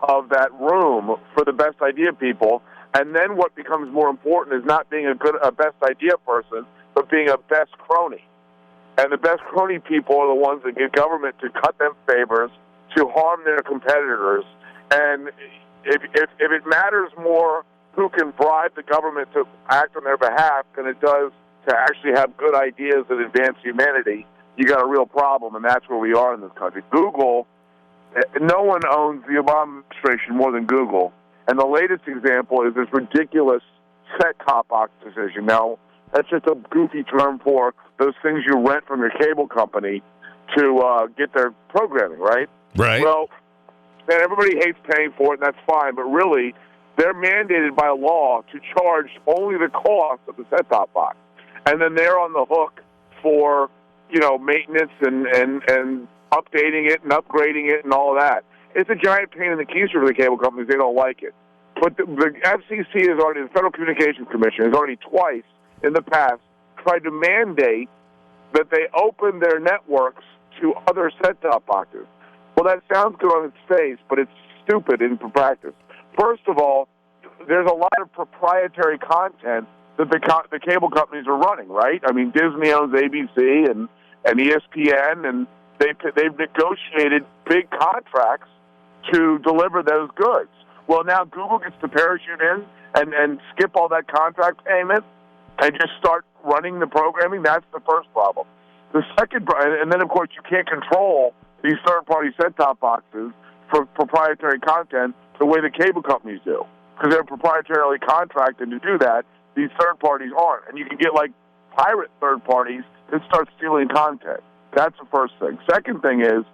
of that room for the best idea people. And then what becomes more important is not being a best idea person, but being a best crony. And the best crony people are the ones that get government to cut them favors, to harm their competitors, and if it matters more who can bribe the government to act on their behalf than it does to actually have good ideas that advance humanity, you got a real problem, and that's where we are in this country. Google, no one owns the Obama administration more than Google, and the latest example is this ridiculous set-top box decision. Now, that's just a goofy term for those things you rent from your cable company to get their programming, right? Right. Well, and everybody hates paying for it, and that's fine. But really, they're mandated by law to charge only the cost of the set-top box. And then they're on the hook for, maintenance and updating it and upgrading it and all of that. It's a giant pain in the keister for the cable companies. They don't like it. But the FCC has already, the Federal Communications Commission, has already twice in the past tried to mandate that they open their networks to other set-top boxes. Well, that sounds good on its face, but it's stupid in practice. First of all, there's a lot of proprietary content that the cable companies are running, right? I mean, Disney owns ABC and ESPN, and they've negotiated big contracts to deliver those goods. Well, now Google gets to parachute in and skip all that contract payment and just start running the programming. That's the first problem. The second, and then, of course, you can't control these third-party set-top boxes for proprietary content the way the cable companies do, because they're proprietarily contracted to do that. These third parties aren't. And you can get, pirate third parties that start stealing content. That's the first thing. Second thing is,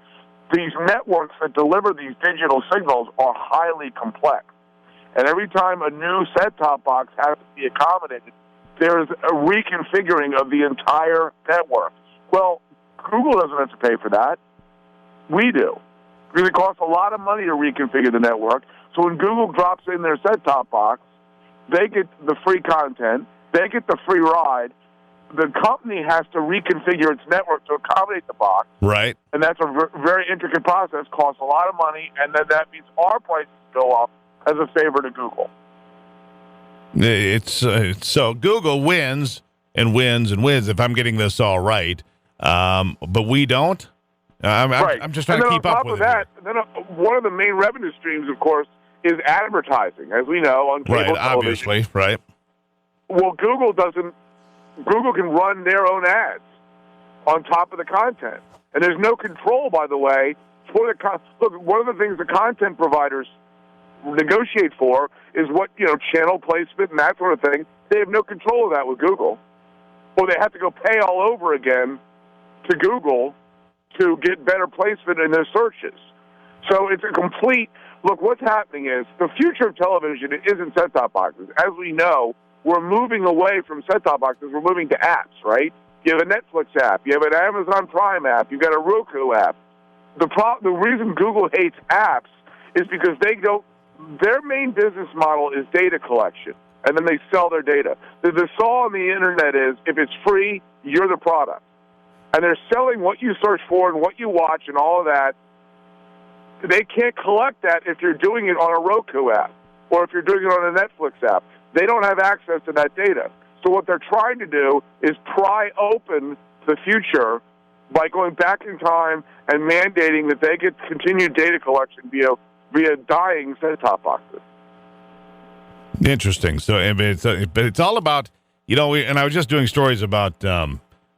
these networks that deliver these digital signals are highly complex. And every time a new set-top box has to be accommodated, there is a reconfiguring of the entire network. Well, Google doesn't have to pay for that. We do. Because it costs a lot of money to reconfigure the network. So when Google drops in their set-top box, they get the free content, they get the free ride. The company has to reconfigure its network to accommodate the box. Right. And that's a very intricate process, costs a lot of money, and then that means our prices go up as a favor to Google. It's so Google wins and wins and wins, if I'm getting this all right. But we don't. Right. I'm just trying to keep up with that, it. Then one of the main revenue streams, of course, is advertising, as we know, on cable television. Obviously, right. Well, Google can run their own ads on top of the content. And there's no control, by the way, for the look, one of the things the content providers negotiate for is what, channel placement and that sort of thing. They have no control of that with Google. Or they have to go pay all over again to Google to get better placement in their searches. So it's a complete... Look, what's happening is the future of television isn't set-top boxes. As we know, we're moving away from set-top boxes. We're moving to apps, right? You have a Netflix app. You have an Amazon Prime app. You've got a Roku app. The reason Google hates apps is because their main business model is data collection, and then they sell their data. The saw on the Internet is, if it's free, you're the product. And they're selling what you search for and what you watch and all of that. They can't collect that if you're doing it on a Roku app or if you're doing it on a Netflix app. They don't have access to that data. So what they're trying to do is pry open the future by going back in time and mandating that they get continued data collection via dying set-top boxes. Interesting. So, but it's all about, and I was just doing stories about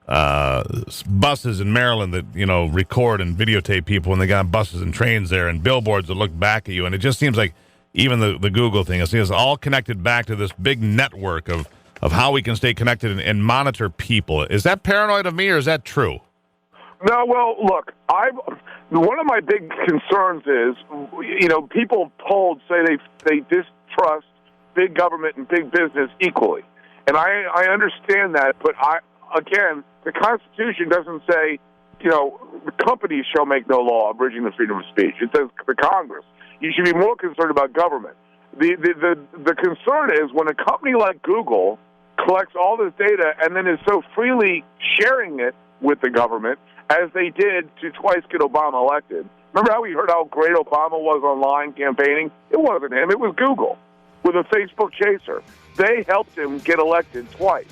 buses in Maryland that, record and videotape people when they got buses and trains there and billboards that look back at you. And it just seems like even the Google thing is all connected back to this big network of how we can stay connected and monitor people. Is that paranoid of me, or is that true? No, well, look, one of my big concerns is, people polled say they distrust big government and big business equally. And I understand that, but again, the Constitution doesn't say, the companies shall make no law abridging the freedom of speech. It says the Congress. You should be more concerned about government. The concern is when a company like Google collects all this data and then is so freely sharing it with the government, as they did to twice get Obama elected. Remember how we heard how great Obama was online campaigning? It wasn't him. It was Google with a Facebook chaser. They helped him get elected twice.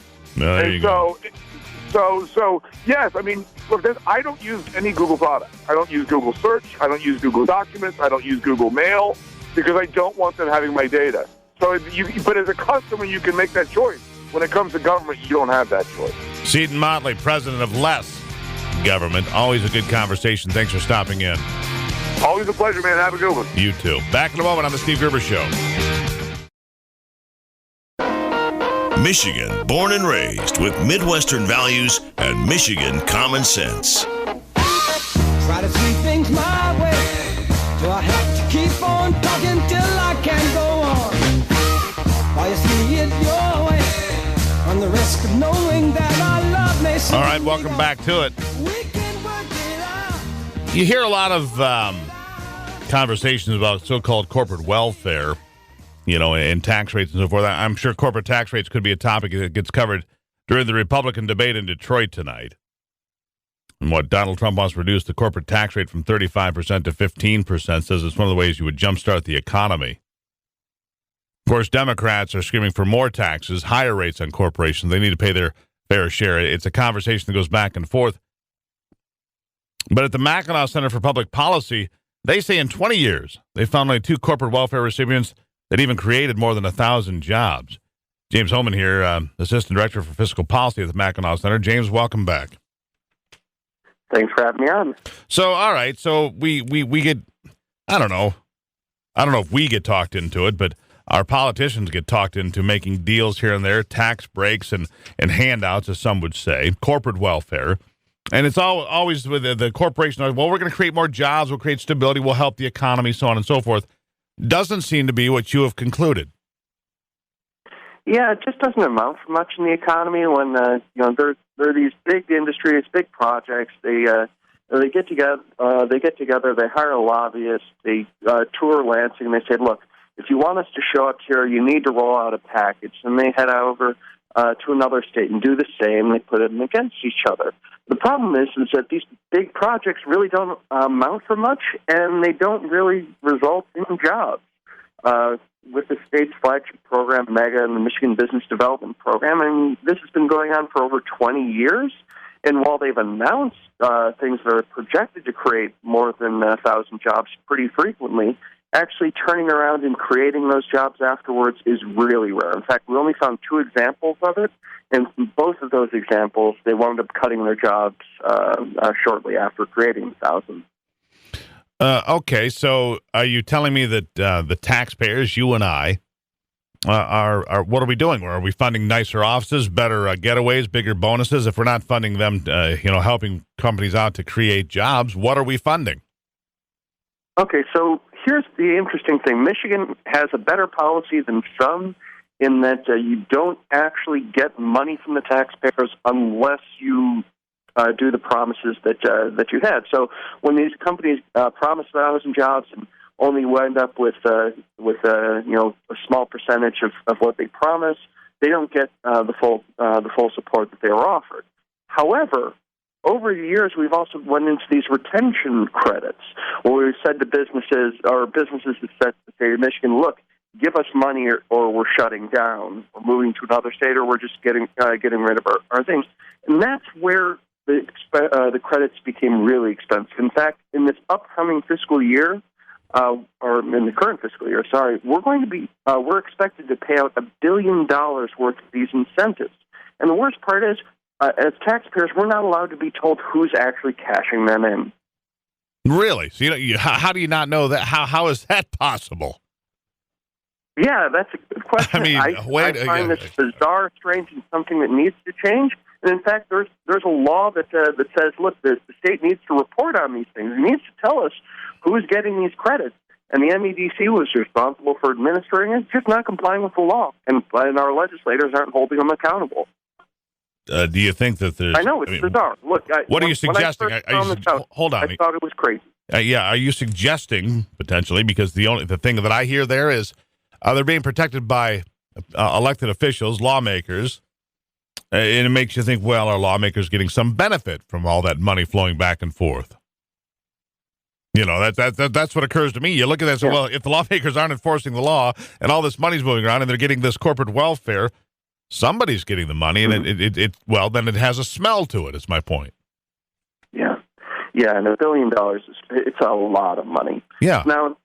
So yes, I mean, look, I don't use any Google product. I don't use Google Search. I don't use Google Documents. I don't use Google Mail because I don't want them having my data. But as a customer, you can make that choice. When it comes to government, you don't have that choice. Seton Motley, president of Less Government. Always a good conversation. Thanks for stopping in. Always a pleasure, man. Have a good one. You too. Back in a moment on the Steve Gruber Show. Michigan, born and raised with Midwestern values and Michigan common sense. Try to see things my way. Do I have to keep on talking till I can't go on? right, welcome back to it. You hear a lot of conversations about so-called corporate welfare, and tax rates and so forth. I'm sure corporate tax rates could be a topic that gets covered during the Republican debate in Detroit tonight. And what Donald Trump wants to reduce the corporate tax rate from 35% to 15%, says it's one of the ways you would jumpstart the economy. Of course, Democrats are screaming for more taxes, higher rates on corporations. They need to pay their fair share. It's a conversation that goes back and forth. But at the Mackinac Center for Public Policy, they say in 20 years, they found only 2 corporate welfare recipients that even created more than 1,000 jobs. James Hohman here, Assistant Director for Fiscal Policy at the Mackinac Center. James, welcome back. Thanks for having me on. So, all right, so we get, I don't know if we get talked into it, but our politicians get talked into making deals here and there, tax breaks and handouts, as some would say, corporate welfare. And it's always with the corporation, well, we're going to create more jobs, we'll create stability, we'll help the economy, so on and so forth. Doesn't seem to be what you have concluded. Yeah, it just doesn't amount for much in the economy when there are these big industries, big projects. They get together, they hire a lobbyist, they tour Lansing, and they say, look, if you want us to show up here, you need to roll out a package. And they head over to another state and do the same. They put them against each other. The problem is that these big projects really don't amount for much, and they don't really result in jobs. With the state's flagship program, MEGA, and the Michigan Business Development Program, and this has been going on for over 20 years. And while they've announced things that are projected to create more than 1,000 jobs pretty frequently, actually turning around and creating those jobs afterwards is really rare. In fact, we only found 2 examples of it, and both of those examples, they wound up cutting their jobs shortly after creating 1,000. Okay, so are you telling me that the taxpayers, you and I, are what are we doing? Are we funding nicer offices, better getaways, bigger bonuses? If we're not funding them, helping companies out to create jobs, what are we funding? Okay, so here's the interesting thing. Michigan has a better policy than some in that you don't actually get money from the taxpayers unless you do the promises that you had. So when these companies promise 1,000 jobs and only wind up with a small percentage of what they promise, they don't get the full support that they were offered. However, over the years, we've also went into these retention credits, where we've said to businesses that said to the state of Michigan, look, give us money or we're shutting down, or moving to another state, or we're just getting rid of our things. And that's where the credits became really expensive. In fact, in this upcoming fiscal year, or in the current fiscal year, we're expected to pay out $1 billion worth of these incentives. And the worst part is, as taxpayers, we're not allowed to be told who's actually cashing them in. Really? So how do you not know that? How is that possible? Yeah, that's a good question. I mean, I find this bizarre, strange, and something that needs to change. And in fact, there's a law that says, look, the state needs to report on these things. It needs to tell us who's getting these credits. And the MEDC was responsible for administering it, just not complying with the law. And our legislators aren't holding them accountable. Do you think that there's... I know, it's bizarre. Look, what are you suggesting? Hold on. I thought it was crazy. Are you suggesting, potentially, because the thing that I hear there is they're being protected by elected officials, lawmakers, and it makes you think, well, are lawmakers getting some benefit from all that money flowing back and forth? That's what occurs to me. You look at that and say, well, if the lawmakers aren't enforcing the law and all this money's moving around and they're getting this corporate welfare, somebody's getting the money, and then it has a smell to it, is my point. Yeah, and $1 billion, it's a lot of money. Yeah. Now,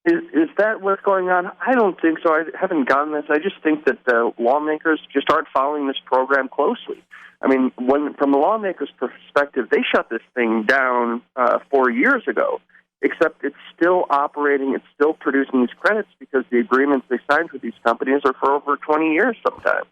is that what's going on? I don't think so. I haven't gotten this. I just think that lawmakers just aren't following this program closely. I mean, from the lawmakers' perspective, they shut this thing down 4 years ago, except it's still operating, it's still producing these credits because the agreements they signed with these companies are for over 20 years sometimes.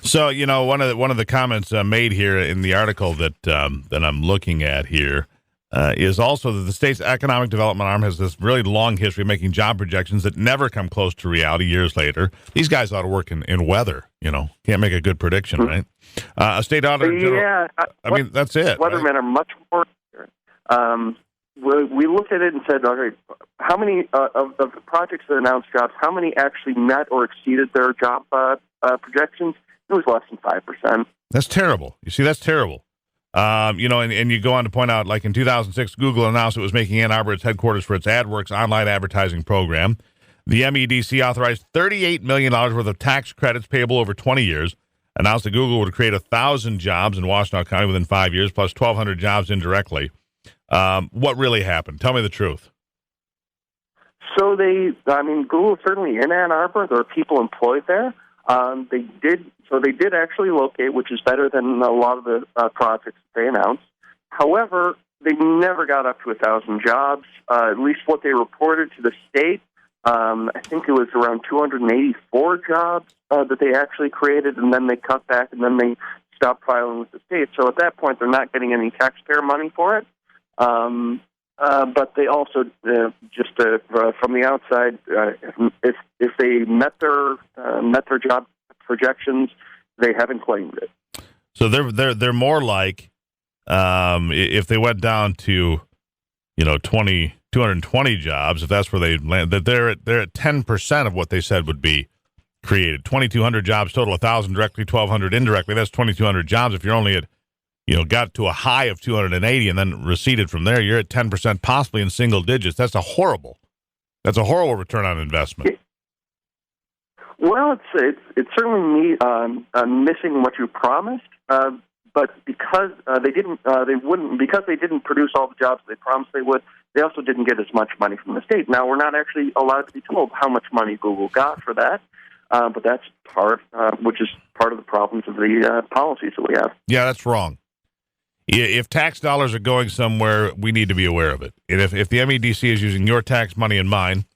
So, one of the comments made here in the article that I'm looking at here, is also that the state's economic development arm has this really long history of making job projections that never come close to reality years later. These guys ought to work in weather, Can't make a good prediction, right? A state auditor general, mean, that's it. Weathermen right? are much more. We looked at it and said, all right, how many of the projects that announced jobs, how many actually met or exceeded their job projections? It was less than 5%. That's terrible. You see, that's terrible. And you go on to point out, like in 2006, Google announced it was making Ann Arbor its headquarters for its AdWorks online advertising program. The MEDC authorized $38 million worth of tax credits payable over 20 years, announced that Google would create 1,000 jobs in Washtenaw County within 5 years, plus 1,200 jobs indirectly. What really happened? Tell me the truth. So Google certainly in Ann Arbor. There are people employed there. They did actually locate, which is better than a lot of the projects they announced. However, they never got up to 1,000 jobs. At least what they reported to the state, I think it was around 284 jobs that they actually created, and then they cut back, and then they stopped filing with the state. So at that point, they're not getting any taxpayer money for it. But they also, from the outside, if they met their job projections, they haven't claimed it. So they're more like if they went down to 220 jobs, if that's where they land, that they're at 10% of what they said would be created. 2,200 jobs total, 1,000 directly, 1,200 indirectly. That's 2,200 jobs. If you're only at got to a high of 280 and then receded from there, you're at 10%, possibly in single digits. That's a horrible return on investment. Well, it's certainly missing what you promised, but because they didn't produce all the jobs they promised they would, they also didn't get as much money from the state. Now, we're not actually allowed to be told how much money Google got for that, but that's which is part of the problems of the policies that we have. Yeah, that's wrong. If tax dollars are going somewhere, we need to be aware of it. And if the MEDC is using your tax money and mine,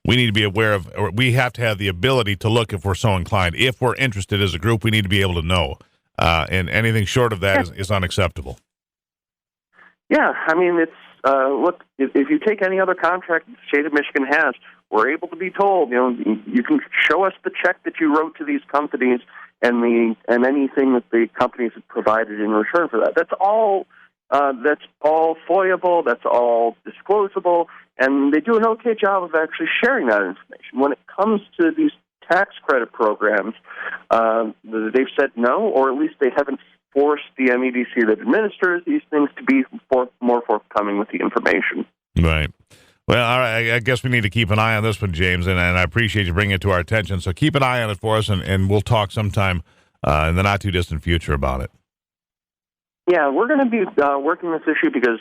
we need to be aware of, or we have to have the ability to look if we're so inclined. If we're interested as a group, we need to be able to know. And anything short of that is unacceptable. Yeah, I mean, it's look, if you take any other contract the state of Michigan has, we're able to be told, you can show us the check that you wrote to these companies and anything that the companies have provided in return for that. That's all FOIable. That's all disclosable, and they do an okay job of actually sharing that information. When it comes to these tax credit programs, they've said no, or at least they haven't forced the MEDC that administers these things to be more forthcoming with the information. Right. Well, all right, I guess we need to keep an eye on this one, James, and I appreciate you bringing it to our attention. So keep an eye on it for us, and we'll talk sometime in the not-too-distant future about it. Yeah, we're going to be working this issue because,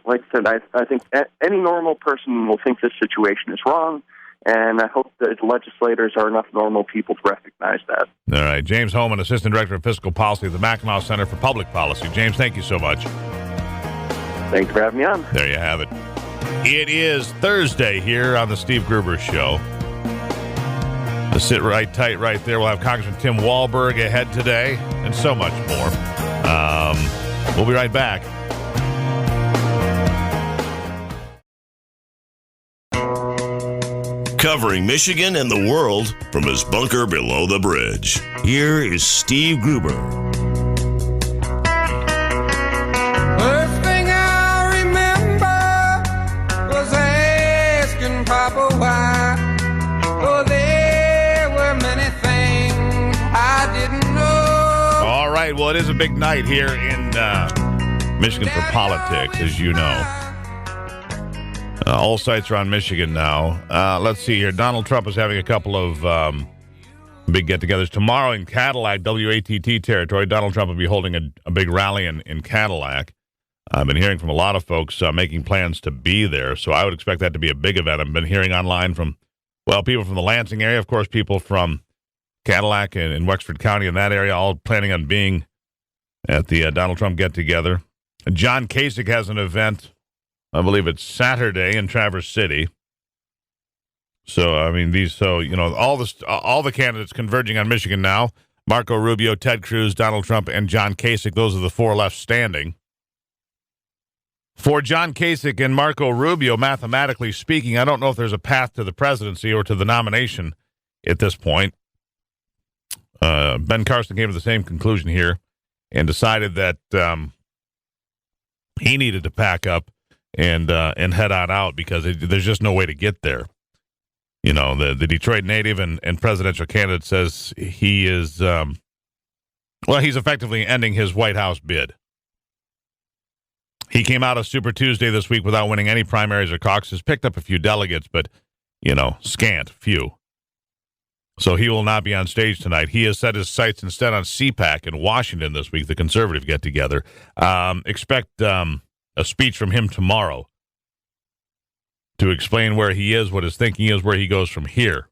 like I said, I think any normal person will think this situation is wrong, and I hope that legislators are enough normal people to recognize that. All right. James Hohman, Assistant Director of Fiscal Policy at the Mackinac Center for Public Policy. James, thank you so much. Thanks for having me on. There you have it. It is Thursday here on the Steve Gruber Show. To sit right tight right there, we'll have Congressman Tim Walberg ahead today, and so much more. We'll be right back. Covering Michigan and the world from his bunker below the bridge. Here is Steve Gruber. First thing I remember was asking Papa why. Oh, there were many things I didn't know. All right, well, it is a big night here in Michigan for politics, as you know. All sites are on Michigan now. Let's see here. Donald Trump is having a couple of big get-togethers. Tomorrow in Cadillac, WATT territory, Donald Trump will be holding a big rally in Cadillac. I've been hearing from a lot of folks making plans to be there, so I would expect that to be a big event. I've been hearing online from, people from the Lansing area, of course, people from Cadillac and in Wexford County in that area, all planning on being at the Donald Trump get-together. John Kasich has an event, I believe it's Saturday in Traverse City. So, I mean, all the candidates converging on Michigan now. Marco Rubio, Ted Cruz, Donald Trump, and John Kasich. Those are the four left standing. For John Kasich and Marco Rubio, mathematically speaking, I don't know if there's a path to the presidency or to the nomination at this point. Ben Carson came to the same conclusion here and decided that he needed to pack up and head on out because there's just no way to get there. You know, the Detroit native and presidential candidate says he is, he's effectively ending his White House bid. He came out of Super Tuesday this week without winning any primaries or caucuses, picked up a few delegates, but, scant, few. So he will not be on stage tonight. He has set his sights instead on CPAC in Washington this week, the conservative get-together. Expect a speech from him tomorrow to explain where he is, what his thinking is, where he goes from here.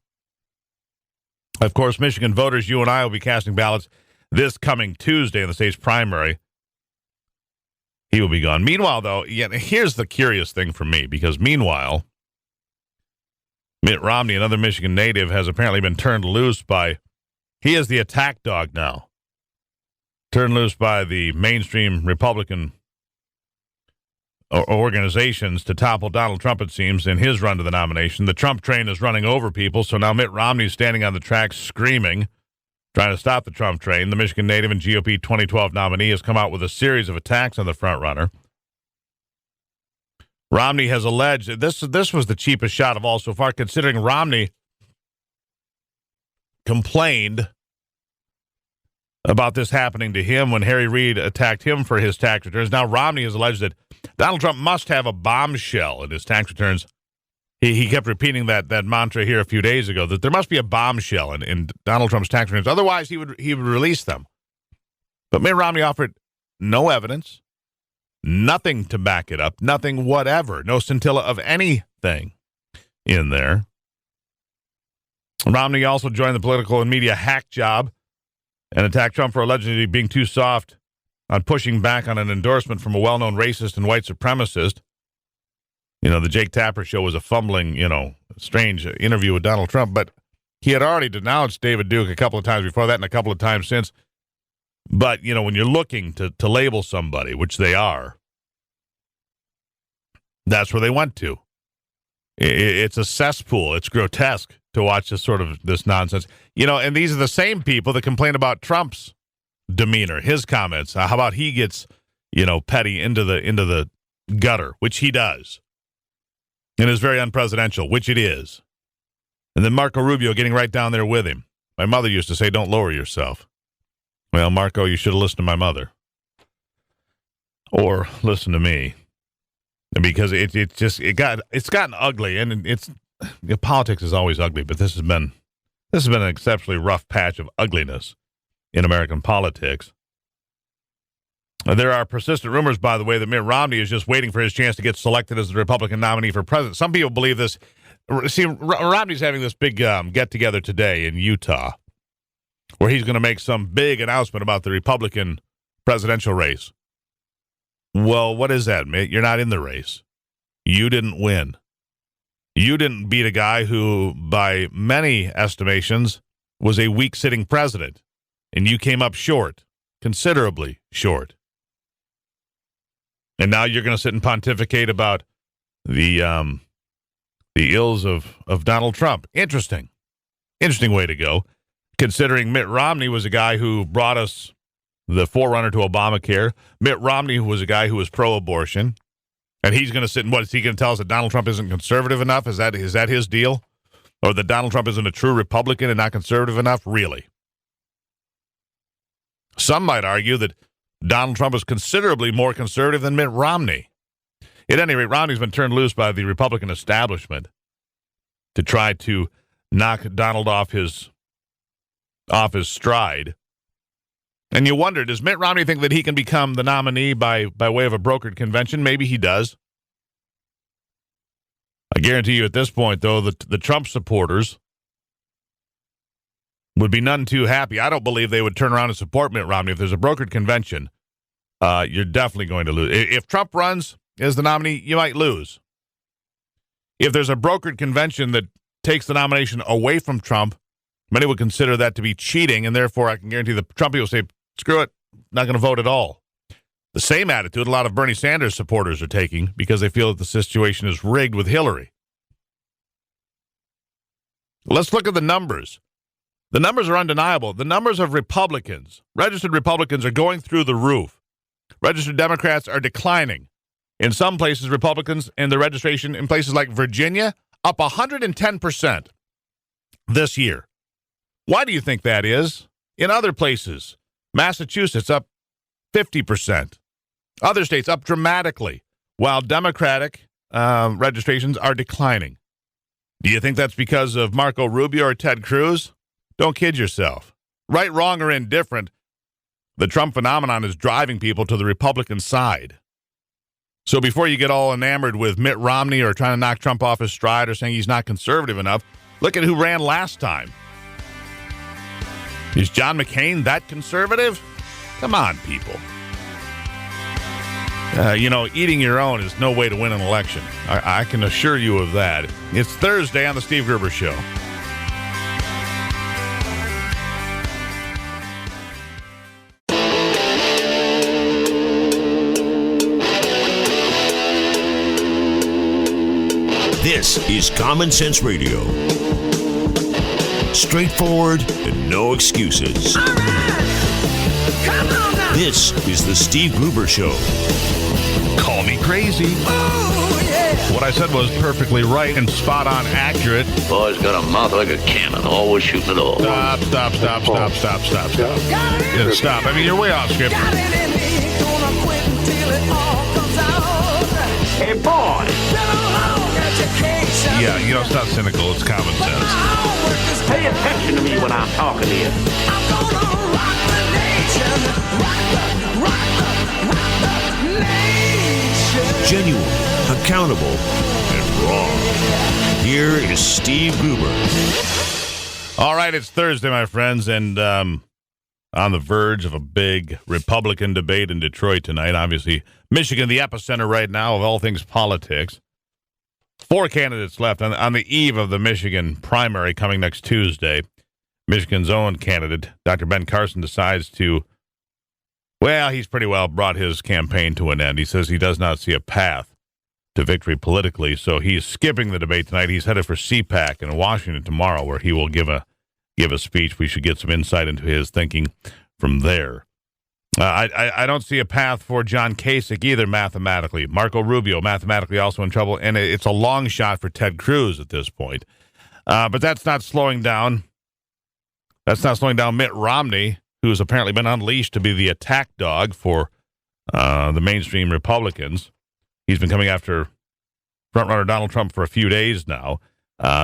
Of course, Michigan voters, you and I will be casting ballots this coming Tuesday in the state's primary. He will be gone. Meanwhile, though, here's the curious thing for me, because meanwhile, Mitt Romney, another Michigan native, has apparently been turned loose he is the attack dog now. Turned loose by the mainstream Republican organizations to topple Donald Trump, it seems, in his run to the nomination. The Trump train is running over people, so now Mitt Romney is standing on the tracks screaming, trying to stop the Trump train. The Michigan native and GOP 2012 nominee has come out with a series of attacks on the frontrunner. Romney has alleged this was the cheapest shot of all so far, considering Romney complained about this happening to him when Harry Reid attacked him for his tax returns. Now Romney has alleged that Donald Trump must have a bombshell in his tax returns. He kept repeating that mantra here a few days ago, that there must be a bombshell in Donald Trump's tax returns. Otherwise, he would release them. But Mitt Romney offered no evidence, nothing to back it up, nothing whatever, no scintilla of anything in there. Romney also joined the political and media hack job and attacked Trump for allegedly being too soft on pushing back on an endorsement from a well-known racist and white supremacist. The Jake Tapper show was a fumbling, strange interview with Donald Trump, but he had already denounced David Duke a couple of times before that and a couple of times since. But, when you're looking to label somebody, which they are, that's where they went to. It's a cesspool. It's grotesque to watch this nonsense. And these are the same people that complain about Trump's demeanor, his comments. How about he gets, petty into the gutter, which he does. And is very unpresidential, which it is. And then Marco Rubio getting right down there with him. My mother used to say, don't lower yourself. Well, Marco, you should have listened to my mother. Or listen to me. Because it's gotten ugly, and politics is always ugly, but this has been an exceptionally rough patch of ugliness in American politics. There are persistent rumors, by the way, that Mitt Romney is just waiting for his chance to get selected as the Republican nominee for president. Some people believe this. See, Romney's having this big get-together today in Utah where he's going to make some big announcement about the Republican presidential race. Well, what is that, Mitt? You're not in the race. You didn't win. You didn't beat a guy who, by many estimations, was a weak sitting president, and you came up short, considerably short. And now you're going to sit and pontificate about the ills of Donald Trump. Interesting way to go, considering Mitt Romney was a guy who brought us the forerunner to Obamacare. Mitt Romney was a guy who was pro-abortion, and he's going to sit and what is he going to tell us, that Donald Trump isn't conservative enough? Is that his deal, or that Donald Trump isn't a true Republican and not conservative enough? Really? Some might argue that Donald Trump is considerably more conservative than Mitt Romney. At any rate, Romney's been turned loose by the Republican establishment to try to knock Donald off his stride. And you wonder, does Mitt Romney think that he can become the nominee by way of a brokered convention? Maybe he does. I guarantee you at this point, though, the Trump supporters would be none too happy. I don't believe they would turn around and support Mitt Romney. If there's a brokered convention, you're definitely going to lose. If Trump runs as the nominee, you might lose. If there's a brokered convention that takes the nomination away from Trump, many would consider that to be cheating, and therefore I can guarantee the Trump people say, screw it, not going to vote at all. The same attitude a lot of Bernie Sanders supporters are taking because they feel that the situation is rigged with Hillary. Let's look at the numbers. The numbers are undeniable. The numbers of Republicans, registered Republicans, are going through the roof. Registered Democrats are declining. In some places, Republicans and the registration in places like Virginia, up 110% this year. Why do you think that is? In other places, Massachusetts up 50%. Other states up dramatically, while Democratic registrations are declining. Do you think that's because of Marco Rubio or Ted Cruz? Don't kid yourself. Right, wrong, or indifferent, the Trump phenomenon is driving people to the Republican side. So before you get all enamored with Mitt Romney or trying to knock Trump off his stride or saying he's not conservative enough, look at who ran last time. Is John McCain that conservative? Come on, people. Eating your own is no way to win an election. I can assure you of that. It's Thursday on the Steve Gruber Show. This is Common Sense Radio. Straightforward and no excuses. All right. Come on now. This is the Steve Gruber Show. Call me crazy. Oh, yeah. What I said was perfectly right and spot on accurate. Boy's got a mouth like a cannon, always shooting it off. Stop. Yeah, stop. I mean, you're way off script. Got it in me, gonna quit until it all comes out. Hey, boy! Been a long education. Yeah, it's not cynical. It's common sense. Pay attention to me when I'm talking to you. I'm gonna rock the nation. Rock the nation. Genuine, accountable, and raw. Here is Steve Gruber. All right, it's Thursday, my friends, and on the verge of a big Republican debate in Detroit tonight. Obviously, Michigan, the epicenter right now of all things politics. 4 candidates left on the eve of the Michigan primary coming next Tuesday. Michigan's own candidate, Dr. Ben Carson, decides to, he's pretty well brought his campaign to an end. He says he does not see a path to victory politically, so he's skipping the debate tonight. He's headed for CPAC in Washington tomorrow, where he will give a speech. We should get some insight into his thinking from there. I don't see a path for John Kasich either mathematically. Marco Rubio mathematically also in trouble, and it's a long shot for Ted Cruz at this point. But that's not slowing down. That's not slowing down Mitt Romney, who has apparently been unleashed to be the attack dog for the mainstream Republicans. He's been coming after frontrunner Donald Trump for a few days now,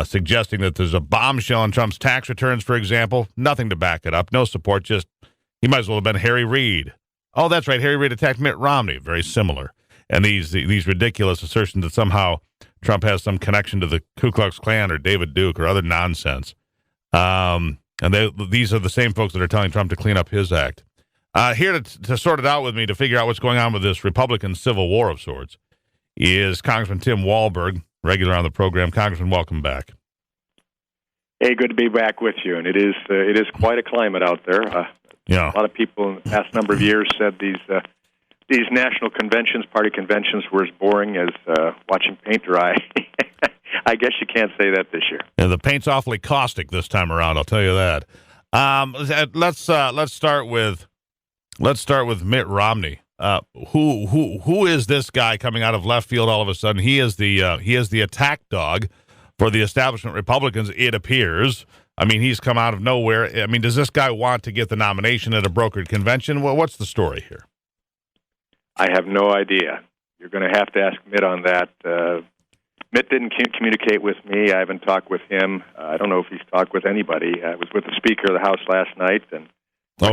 suggesting that there's a bombshell in Trump's tax returns, for example. Nothing to back it up. No support, just he might as well have been Harry Reid. Oh, that's right. Harry Reid attacked Mitt Romney. Very similar. And these ridiculous assertions that somehow Trump has some connection to the Ku Klux Klan or David Duke or other nonsense. And these are the same folks that are telling Trump to clean up his act. Here to sort it out with me, to figure out what's going on with this Republican civil war of sorts, is Congressman Tim Walberg, regular on the program. Congressman, welcome back. Hey, good to be back with you. And it is quite a climate out there. Yeah. A lot of people in the past number of years said these national conventions, party conventions, were as boring as watching paint dry. I guess you can't say that this year. Yeah, the paint's awfully caustic this time around. I'll tell you that. Let's start with Mitt Romney. Who is this guy coming out of left field all of a sudden? He is the attack dog for the establishment Republicans, it appears. I mean, he's come out of nowhere. I mean, does this guy want to get the nomination at a brokered convention? Well, what's the story here? I have no idea. You're going to have to ask Mitt on that. Mitt didn't communicate with me. I haven't talked with him. I don't know if he's talked with anybody. I was with the Speaker of the House last night, and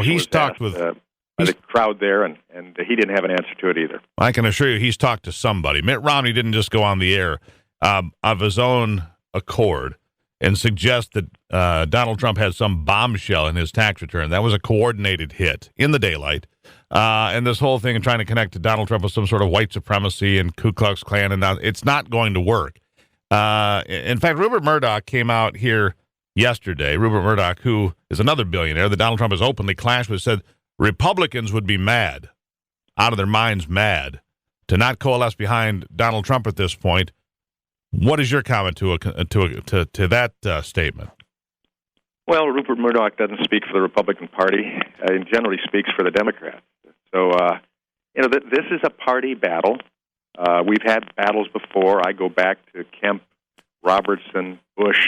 he's talked with the crowd there, and he didn't have an answer to it either. I can assure you, he's talked to somebody. Mitt Romney didn't just go on the air of his own accord and suggest that Donald Trump had some bombshell in his tax return. That was a coordinated hit in the daylight. And this whole thing and trying to connect to Donald Trump with some sort of white supremacy and Ku Klux Klan, and it's not going to work. In fact, Rupert Murdoch came out here yesterday. Rupert Murdoch, who is another billionaire that Donald Trump has openly clashed with, said Republicans would be mad. out of their minds mad to not coalesce behind Donald Trump at this point. What is your comment to that statement? Well, Rupert Murdoch doesn't speak for the Republican Party. He generally speaks for the Democrats. So, this is a party battle. We've had battles before. I go back to Kemp, Robertson, Bush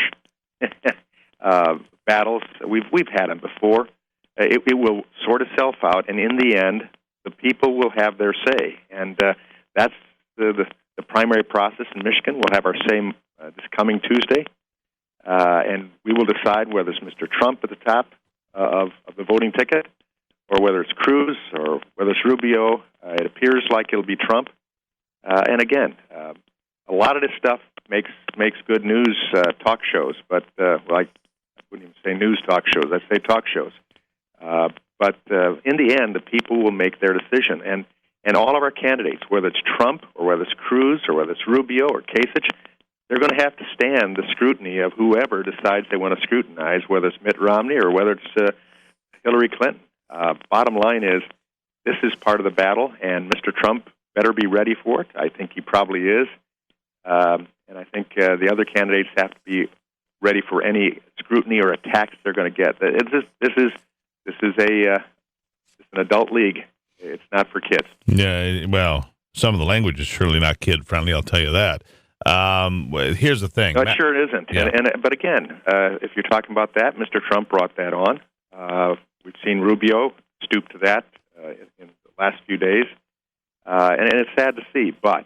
battles. We've had them before. It will sort itself out, and in the end, the people will have their say. And that's the primary process in Michigan. We'll have our say this coming Tuesday, and we will decide whether it's Mr. Trump at the top of the voting ticket, or whether it's Cruz, or whether it's Rubio. It appears like it'll be Trump. And again, a lot of this stuff makes good news talk shows, but I wouldn't even say news talk shows. I'd say talk shows. But in the end, the people will make their decision. And all of our candidates, whether it's Trump or whether it's Cruz or whether it's Rubio or Kasich, they're going to have to stand the scrutiny of whoever decides they want to scrutinize, whether it's Mitt Romney or whether it's Hillary Clinton. Bottom line is, this is part of the battle, and Mr. Trump better be ready for it. I think he probably is. And I think the other candidates have to be ready for any scrutiny or attacks they're going to get. This is an adult league. It's not for kids. Yeah, well, some of the language is surely not kid-friendly, I'll tell you that. Here's the thing. No, it sure isn't. Yeah. But again, if you're talking about that, Mr. Trump brought that on. We've seen Rubio stoop to that in the last few days. And it's sad to see, but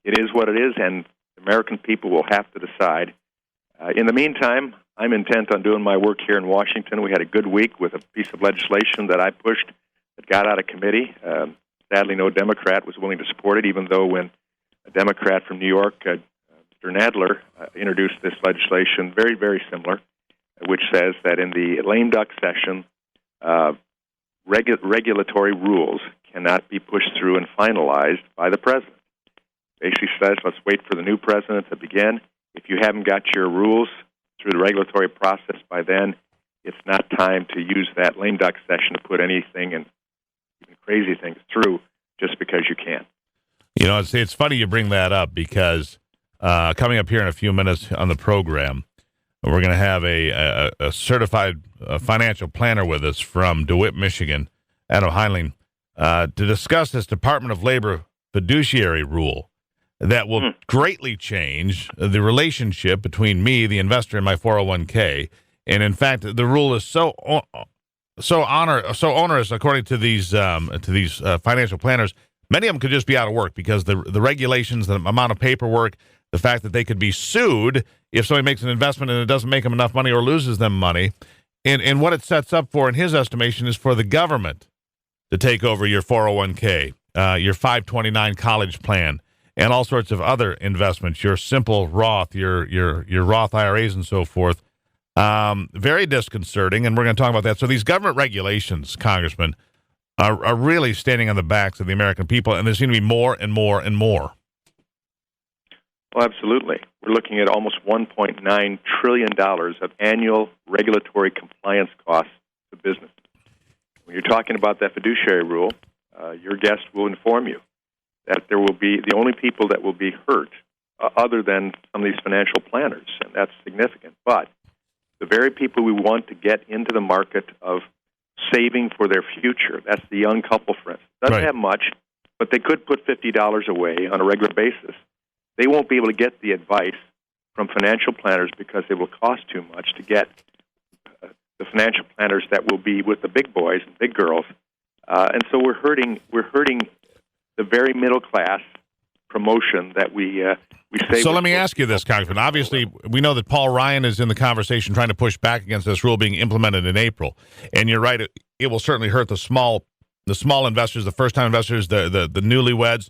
it is what it is, and the American people will have to decide. In the meantime, I'm intent on doing my work here in Washington. We had a good week with a piece of legislation that I pushed that got out of committee. Sadly, no Democrat was willing to support it, even though when a Democrat from New York, Mr. Nadler, introduced this legislation, very, very similar, which says that in the lame duck session, regulatory rules cannot be pushed through and finalized by the president. Basically says, let's wait for the new president to begin. If you haven't got your rules through the regulatory process by then, it's not time to use that lame duck session to put anything and even crazy things through just because you can. You know, it's funny you bring that up because coming up here in a few minutes on the program, we're going to have a certified financial planner with us from DeWitt, Michigan, Adam Heinlein, to discuss this Department of Labor fiduciary rule that will greatly change the relationship between me, the investor, and my 401k. And in fact, the rule is so onerous, according to these financial planners. Many of them could just be out of work because the regulations, the amount of paperwork, the fact that they could be sued if somebody makes an investment and it doesn't make them enough money or loses them money. And what it sets up for, in his estimation, is for the government to take over your 401k, your 529 college plan, and all sorts of other investments, your simple Roth, your Roth IRAs and so forth. Very disconcerting, and we're going to talk about that. So these government regulations, Congressman, are really standing on the backs of the American people, and there seem to be more and more and more. Well, absolutely. We're looking at almost $1.9 trillion of annual regulatory compliance costs to business. When you're talking about that fiduciary rule, your guest will inform you that there will be the only people that will be hurt other than some of these financial planners, and that's significant. But the very people we want to get into the market of saving for their future, that's the young couple, for instance, doesn't have much, but they could put $50 away on a regular basis. They won't be able to get the advice from financial planners because it will cost too much to get the financial planners that will be with the big boys and big girls. And so we're hurting the very middle class promotion that we say. So let me ask you this, Congressman. Obviously, we know that Paul Ryan is in the conversation trying to push back against this rule being implemented in April. And you're right, it will certainly hurt the small investors, the first-time investors, the newlyweds,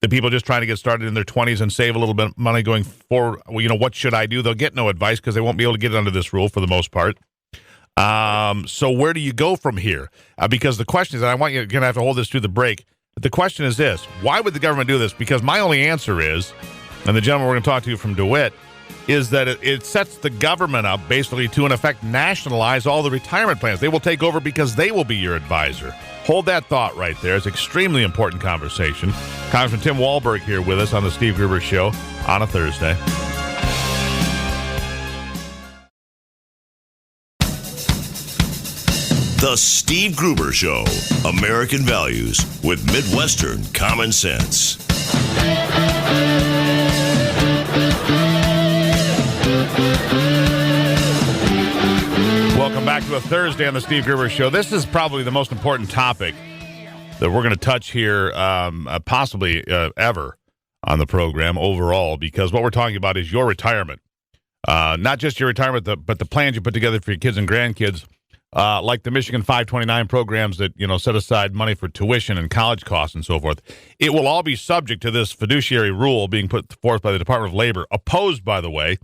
the people just trying to get started in their 20s and save a little bit of money going forward. Well, what should I do? They'll get no advice because they won't be able to get under this rule for the most part. So where do you go from here? Because the question is, and I want you're going to have to hold this through the break, but the question is this: why would the government do this? Because my only answer is, and the gentleman we're going to talk to from DeWitt, is that it sets the government up basically to, in effect, nationalize all the retirement plans. They will take over because they will be your advisor. Hold that thought right there. It's an extremely important conversation. Congressman Tim Walberg here with us on the Steve Gruber Show on a Thursday. The Steve Gruber Show, American Values with Midwestern Common Sense. Welcome back to a Thursday on the Steve Gruber Show. This is probably the most important topic that we're going to touch here, possibly ever on the program overall, because what we're talking about is your retirement. Not just your retirement, but the plans you put together for your kids and grandkids, like the Michigan 529 programs that, set aside money for tuition and college costs and so forth. It will all be subject to this fiduciary rule being put forth by the Department of Labor, opposed, by the way,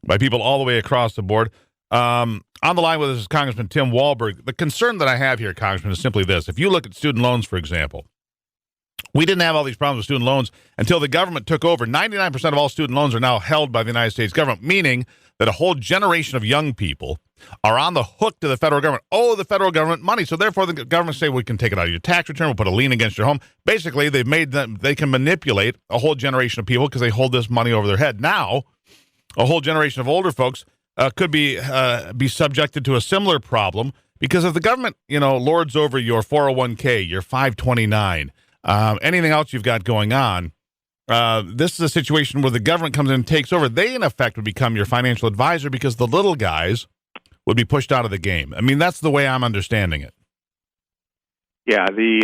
by people all the way across the board. On the line with us is Congressman Tim Walberg. The concern that I have here, Congressman, is simply this. If you look at student loans, for example, we didn't have all these problems with student loans until the government took over. 99% of all student loans are now held by the United States government, meaning that a whole generation of young people are on the hook to the federal government. Oh, the federal government money. So therefore, the government say, we can take it out of your tax return. We'll put a lien against your home. Basically, they've made them, they can manipulate a whole generation of people because they hold this money over their head. Now, a whole generation of older folks could be subjected to a similar problem because if the government, lords over your 401k, your 529, anything else you've got going on, this is a situation where the government comes in and takes over. They, in effect, would become your financial advisor because the little guys would be pushed out of the game. I mean, that's the way I'm understanding it. Yeah, we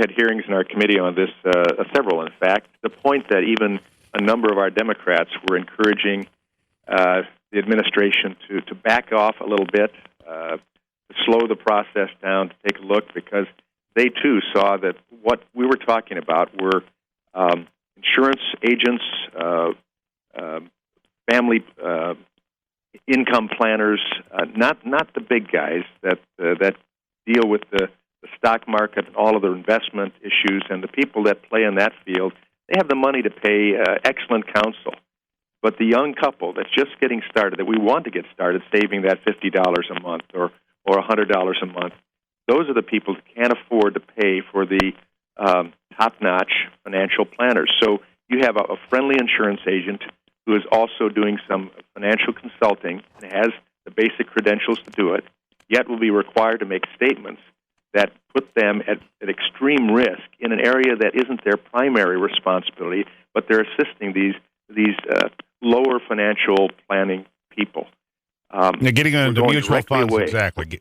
had hearings in our committee on this, several, in fact. The point that even a number of our Democrats were encouraging the administration to back off a little bit, to slow the process down, to take a look, because they, too, saw that what we were talking about were insurance agents, family income planners, not the big guys that deal with the stock market and all of the investment issues, and the people that play in that field. They have the money to pay excellent counsel. But the young couple that's just getting started, that we want to get started saving that $50 a month or $100 a month, those are the people who can't afford to pay for the top-notch financial planners. So you have a friendly insurance agent who is also doing some financial consulting and has the basic credentials to do it, yet will be required to make statements that put them at extreme risk in an area that isn't their primary responsibility, but they're assisting these lower financial planning people. Getting them into mutual funds, exactly.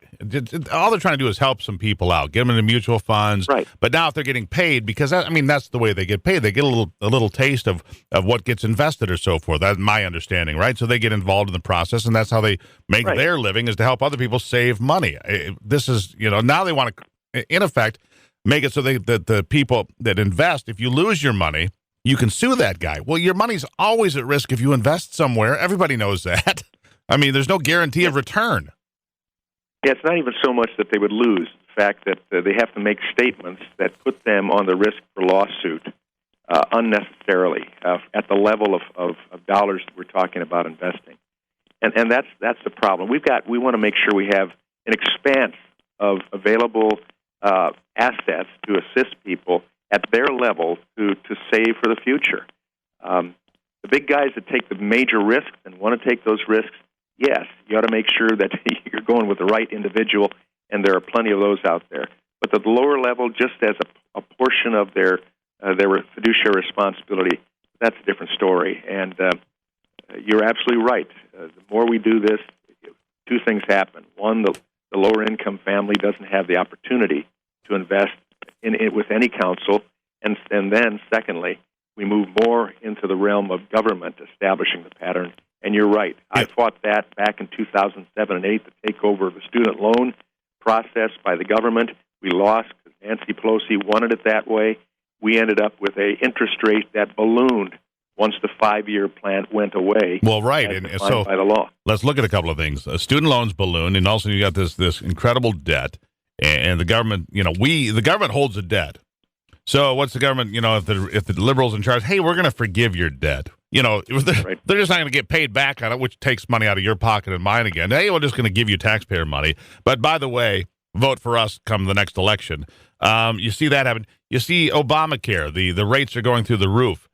All they're trying to do is help some people out, get them into mutual funds. Right. But now if they're getting paid, because that's the way they get paid. They get a little taste of what gets invested or so forth. That's my understanding, right? So they get involved in the process, and that's how they make their living, is to help other people save money. This is, now they want to, in effect, make it so that the people that invest, if you lose your money, you can sue that guy. Well, your money's always at risk if you invest somewhere. Everybody knows that. I mean, there's no guarantee of return. Yeah, it's not even so much that they would lose. The fact that they have to make statements that put them on the risk for lawsuit unnecessarily at the level of dollars that we're talking about investing. And that's the problem. We want to make sure we have an expanse of available assets to assist people at their level to save for the future. The big guys that take the major risks and want to take those risks, yes, you ought to make sure that you're going with the right individual, and there are plenty of those out there. But the lower level, just as a portion of their fiduciary responsibility, that's a different story. And you're absolutely right. The more we do this, two things happen. One, the lower-income family doesn't have the opportunity to invest in with any counsel, and then, secondly, we move more into the realm of government establishing the pattern. And you're right. I fought that back in 2007 and 2008, the takeover of the student loan process by the government. We lost because Nancy Pelosi wanted it that way. We ended up with an interest rate that ballooned once the 5-year plan went away. Well, right. And so by the law. Let's look at a couple of things. Student loans balloon, and also you got this incredible debt. And the government, the government holds the debt. So what's the government, if the liberals in charge, hey, we're going to forgive your debt. they're just not going to get paid back on it, which takes money out of your pocket and mine again. Hey, we're just going to give you taxpayer money. But by the way, vote for us come the next election. You see that happen. You see Obamacare. The rates are going through the roof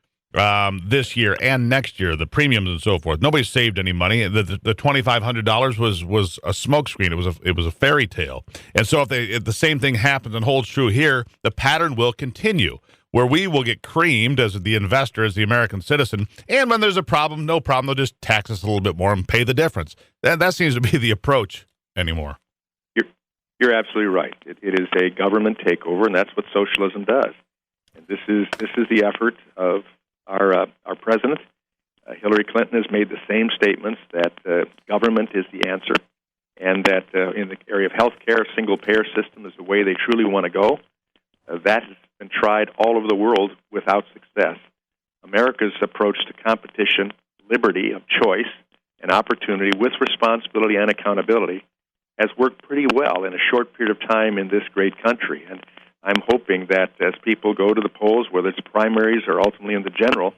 this year and next year, the premiums and so forth. Nobody saved any money. The $2,500 was a smokescreen. It was a fairy tale. And so if the same thing happens and holds true here, the pattern will continue, where we will get creamed as the investor, as the American citizen, and when there's a problem, no problem, they'll just tax us a little bit more and pay the difference. That seems to be the approach anymore. You're absolutely right. It is a government takeover, and that's what socialism does. And this is the effort of our president. Hillary Clinton has made the same statements that government is the answer, and that in the area of health care, single-payer system is the way they truly want to go. That has been tried all over the world without success. America's approach to competition, liberty of choice, and opportunity with responsibility and accountability has worked pretty well in a short period of time in this great country. And I'm hoping that as people go to the polls, whether it's primaries or ultimately in the general,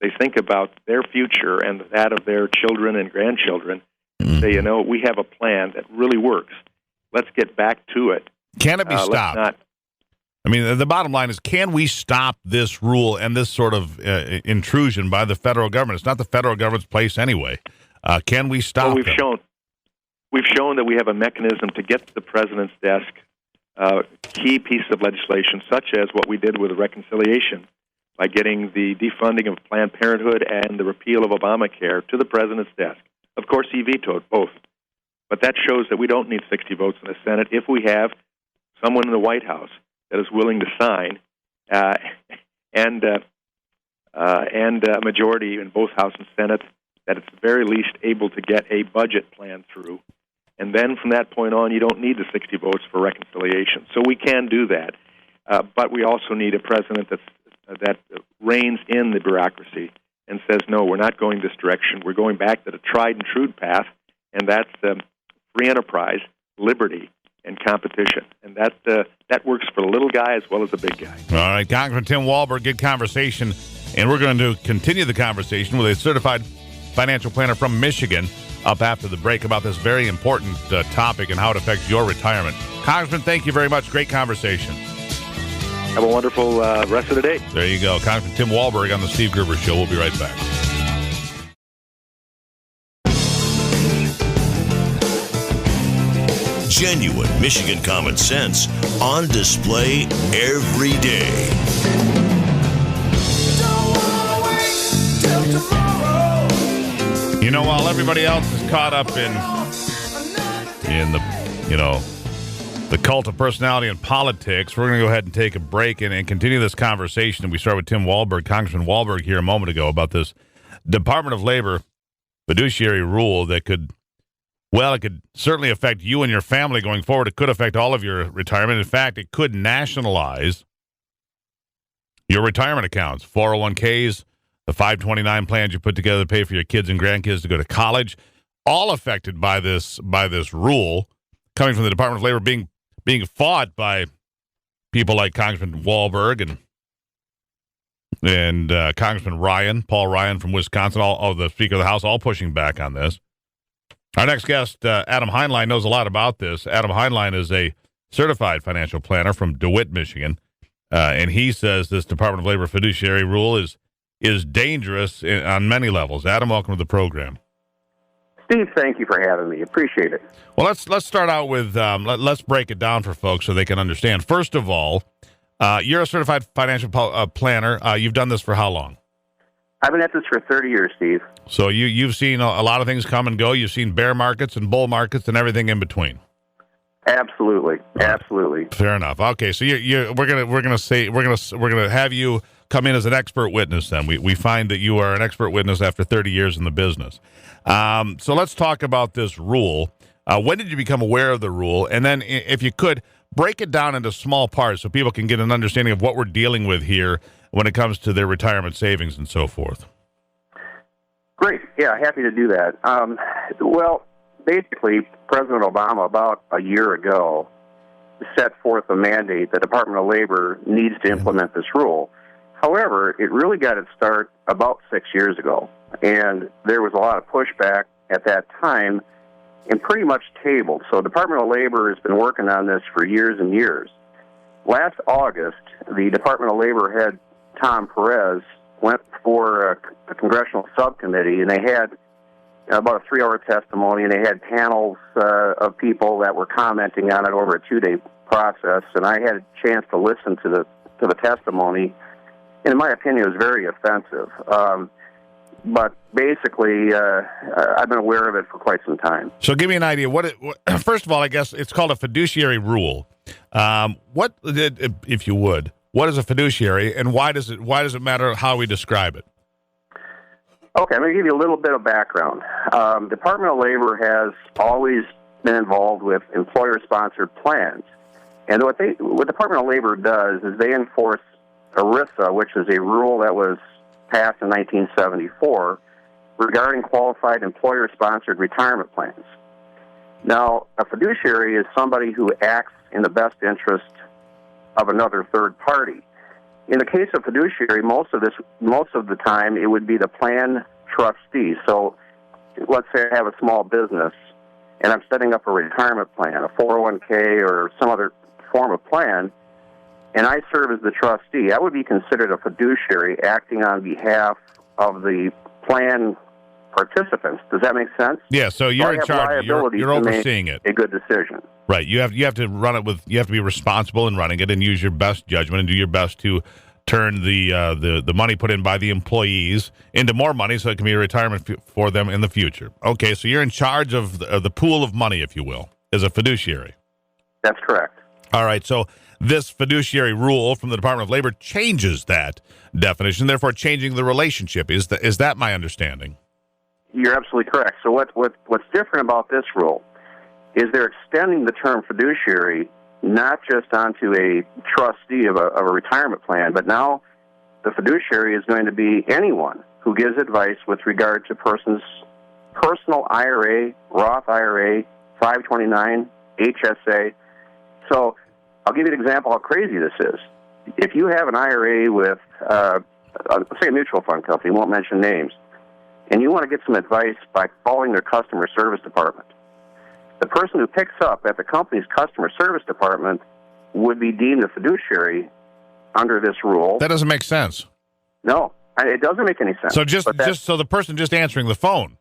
they think about their future and that of their children and grandchildren and say, we have a plan that really works. Let's get back to it. Can it be stopped? I mean, the bottom line is, can we stop this rule and this sort of intrusion by the federal government? It's not the federal government's place anyway. Can we stop it? We've shown that we have a mechanism to get to the president's desk key pieces of legislation, such as what we did with reconciliation by getting the defunding of Planned Parenthood and the repeal of Obamacare to the president's desk. Of course, he vetoed both. But that shows that we don't need 60 votes in the Senate if we have someone in the White House that is willing to sign and a majority in both House and Senate that at the very least able to get a budget plan through. And then from that point on, you don't need the 60 votes for reconciliation. So we can do that. But we also need a president that reins in the bureaucracy and says, no, we're not going this direction. We're going back to the tried and true path, and that's free enterprise, liberty, and competition. And that works for the little guy as well as the big guy. All right, Congressman Tim Walberg, good conversation. And we're going to continue the conversation with a certified financial planner from Michigan up after the break about this very important topic and how it affects your retirement. Congressman, thank you very much. Great conversation. Have a wonderful rest of the day. There you go. Congressman Tim Walberg on the Steve Gruber Show. We'll be right back. Genuine Michigan common sense on display every day. You know, while everybody else is caught up in the cult of personality and politics, we're going to go ahead and take a break and continue this conversation. And we start with Tim Walberg, Congressman Walberg, here a moment ago about this Department of Labor fiduciary rule that could certainly affect you and your family going forward. It could affect all of your retirement. In fact, it could nationalize your retirement accounts, 401ks, the 529 plans you put together to pay for your kids and grandkids to go to college, all affected by this rule coming from the Department of Labor, being fought by people like Congressman Walberg and Congressman Paul Ryan from Wisconsin, all the Speaker of the House, all pushing back on this. Our next guest, Adam Heinlein, knows a lot about this. Adam Heinlein is a certified financial planner from DeWitt, Michigan, and he says this Department of Labor fiduciary rule is dangerous on many levels. Adam, welcome to the program. Steve, thank you for having me. Appreciate it. Well, let's start out with let's break it down for folks so they can understand. First of all, you're a certified financial planner. You've done this for how long? I've been at this for 30 years, Steve. So you've seen a lot of things come and go. You've seen bear markets and bull markets and everything in between. Absolutely, absolutely. Fair enough. Okay, so we're gonna have you come in as an expert witness. Then we find that you are an expert witness after 30 years in the business. So let's talk about this rule. When did you become aware of the rule? And then, if you could, break it down into small parts so people can get an understanding of what we're dealing with here when it comes to their retirement savings and so forth. Great. Yeah, happy to do that. Well, basically, President Obama, about a year ago, set forth a mandate the Department of Labor needs to implement this rule. However, it really got its start about 6 years ago, and there was a lot of pushback at that time and pretty much tabled. So Department of Labor has been working on this for years and years. Last August, the Department of Labor head, Tom Perez, went for a congressional subcommittee, and they had about a 3-hour testimony, and they had panels of people that were commenting on it over a 2-day process, and I had a chance to listen to the testimony. And in my opinion, it was very offensive. But basically, I've been aware of it for quite some time. So give me an idea. First of all, I guess it's called a fiduciary rule. If you would, what is a fiduciary, and why does it matter how we describe it? Okay, I'm going to give you a little bit of background. Department of Labor has always been involved with employer-sponsored plans. And what Department of Labor does is they enforce ERISA, which is a rule that was passed in 1974 regarding qualified employer-sponsored retirement plans. Now, a fiduciary is somebody who acts in the best interest of another third party. In the case of fiduciary, most of the time, it would be the plan trustee. So, let's say I have a small business, and I'm setting up a retirement plan, a 401k or some other form of plan, and I serve as the trustee. I would be considered a fiduciary acting on behalf of the plan participants. Does that make sense? Yeah, so you're in charge. You're overseeing it. A good decision. Right. You have to run it you have to be responsible in running it and use your best judgment and do your best to turn the money put in by the employees into more money so it can be a retirement for them in the future. Okay, so you're in charge of the pool of money, if you will, as a fiduciary. That's correct. All right, so this fiduciary rule from the Department of Labor changes that definition, therefore changing the relationship. Is that my understanding? You're absolutely correct. So what's different about this rule is they're extending the term fiduciary not just onto a trustee of a retirement plan, but now the fiduciary is going to be anyone who gives advice with regard to person's personal IRA, Roth IRA, 529, HSA. So I'll give you an example how crazy this is. If you have an IRA with, say, a mutual fund company, won't mention names, and you want to get some advice by calling their customer service department, the person who picks up at the company's customer service department would be deemed a fiduciary under this rule. That doesn't make sense. No, it doesn't make any sense. So so the person just answering the phone.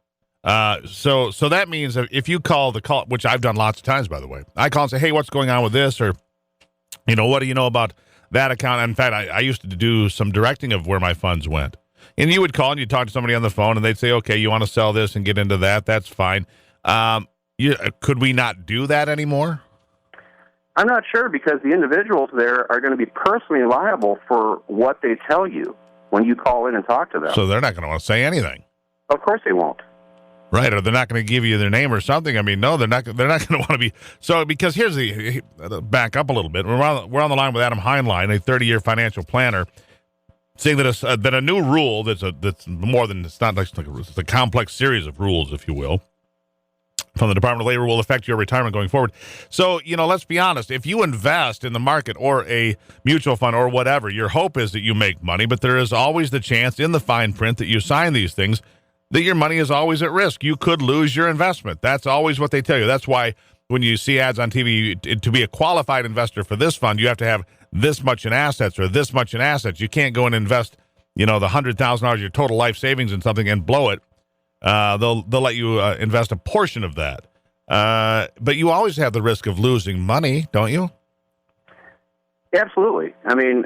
So that means that if you call the call, which I've done lots of times, by the way, I call and say, hey, what's going on with this? Or, what do you know about that account? In fact, I used to do some directing of where my funds went. And you would call and you'd talk to somebody on the phone and they'd say, okay, you want to sell this and get into that. That's fine. Could we not do that anymore? I'm not sure, because the individuals there are going to be personally liable for what they tell you when you call in and talk to them. So they're not going to want to say anything. Of course they won't. Right, or they're not going to give you their name or something. I mean, no, they're not going to want to be. So, because here's back up a little bit. We're on the line with Adam Heinlein, a 30-year financial planner, saying that a new rule that's more than, it's not like it's a complex series of rules, if you will, from the Department of Labor will affect your retirement going forward. So, let's be honest. If you invest in the market or a mutual fund or whatever, your hope is that you make money, but there is always the chance in the fine print that you sign these things that your money is always at risk. You could lose your investment. That's always what they tell you. That's why when you see ads on TV, to be a qualified investor for this fund, you have to have this much in assets or this much in assets. You can't go and invest, the $100,000 your total life savings in something and blow it. They'll let you invest a portion of that. But you always have the risk of losing money, don't you? Absolutely. I mean,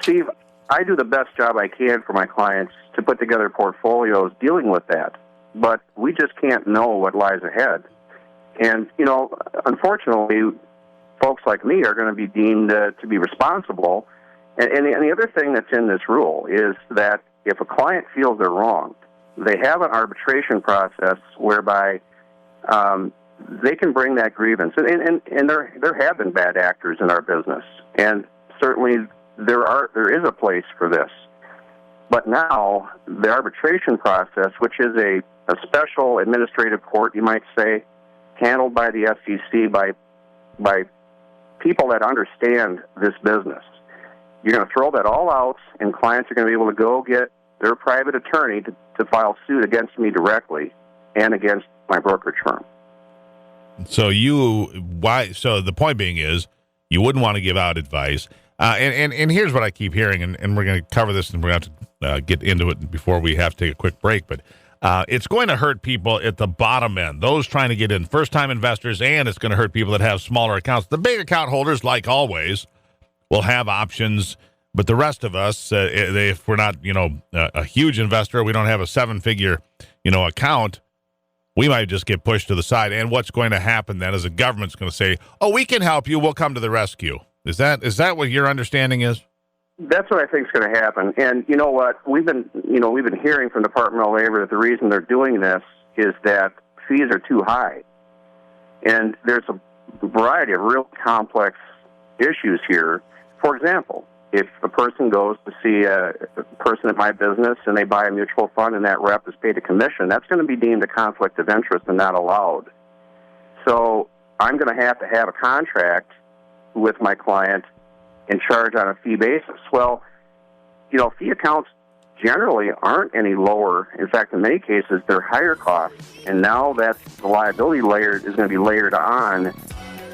Steve, I do the best job I can for my clients to put together portfolios dealing with that. But we just can't know what lies ahead. And, unfortunately, folks like me are going to be deemed to be responsible. And the other thing that's in this rule is that if a client feels they're wronged, they have an arbitration process whereby they can bring that grievance. And there have been bad actors in our business. And certainly there is a place for this. But now the arbitration process, which is a special administrative court, you might say, handled by the SEC, by people that understand this business, you're going to throw that all out, and clients are going to be able to go get their private attorney to file suit against me directly and against my brokerage firm. So so the point being is you wouldn't want to give out advice. And here's what I keep hearing, and we're going to cover this, and we're going to have to get into it before we have to take a quick break. But it's going to hurt people at the bottom end, those trying to get in, first-time investors, and it's going to hurt people that have smaller accounts. The big account holders, like always, will have options, but the rest of us, if we're not, a huge investor, we don't have a seven-figure, account, we might just get pushed to the side. And what's going to happen then is the government's going to say, "Oh, we can help you. We'll come to the rescue." Is that what your understanding is? That's what I think is going to happen. And you know what? We've been hearing from the Department of Labor that the reason they're doing this is that fees are too high. And there's a variety of real complex issues here. For example, if a person goes to see a person at my business and they buy a mutual fund and that rep is paid a commission, that's going to be deemed a conflict of interest and not allowed. So I'm going to have a contract with my client and charge on a fee basis. Well, fee accounts generally aren't any lower. In fact, in many cases, they're higher costs. And now that the liability layer is going to be layered on,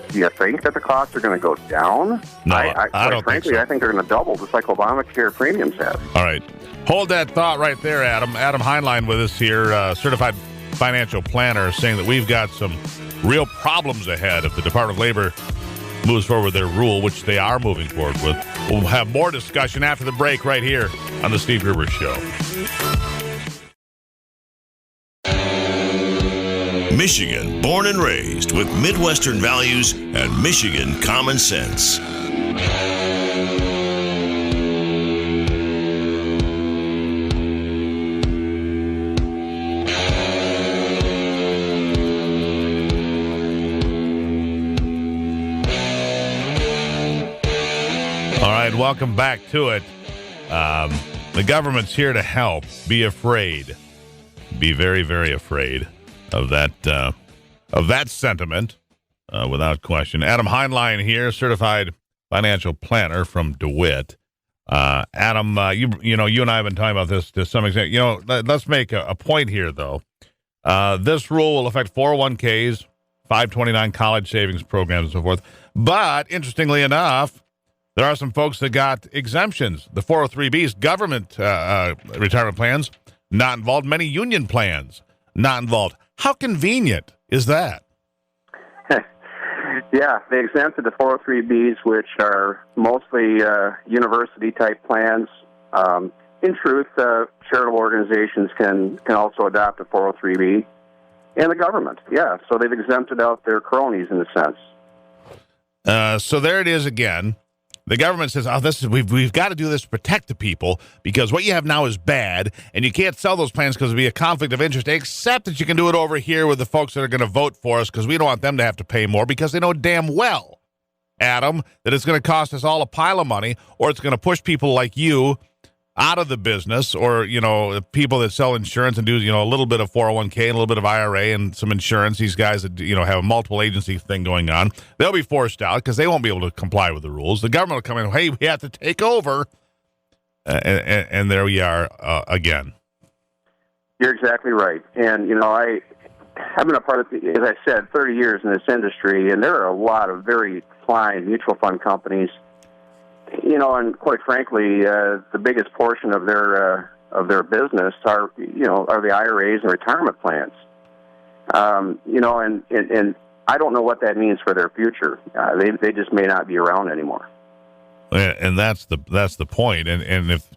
do you think that the costs are going to go down? No, I don't frankly, think so. I think they're going to double, just like Obamacare premiums have. All right. Hold that thought right there, Adam. Adam Heinlein with us here, certified financial planner, saying that we've got some real problems ahead if the Department of Labor moves forward with their rule, which they are moving forward with. We'll have more discussion after the break right here on the Steve Gruber Show. Michigan, born and raised with Midwestern values and Michigan common sense. All right, welcome back to it. The government's here to help. Be afraid. Be very, very afraid of that sentiment, without question. Adam Heinlein here, certified financial planner from DeWitt. Adam, you and I have been talking about this to some extent. Let's make a point here, though. This rule will affect 401ks, 529 college savings programs, and so forth. But interestingly enough, there are some folks that got exemptions. The 403Bs, government retirement plans, not involved. Many union plans, not involved. How convenient is that? Yeah, they exempted the 403Bs, which are mostly university-type plans. In truth, charitable organizations can also adopt a 403B. And the government, yeah. So they've exempted out their cronies in a sense. So there it is again. The government says, we've got to do this to protect the people because what you have now is bad, and you can't sell those plans because it'll be a conflict of interest, except that you can do it over here with the folks that are going to vote for us because we don't want them to have to pay more because they know damn well, Adam, that it's going to cost us all a pile of money, or it's going to push people like you out of the business, or, people that sell insurance and do, a little bit of 401k and a little bit of IRA and some insurance. These guys that, have a multiple agency thing going on, they'll be forced out because they won't be able to comply with the rules. The government will come in, hey, we have to take over. And there we are again. You're exactly right. And, I've been a part of, as I said, 30 years in this industry, and there are a lot of very fine mutual fund companies. And quite frankly, the biggest portion of their business are the IRAs and retirement plans. And I don't know what that means for their future. They just may not be around anymore. And that's the point. And if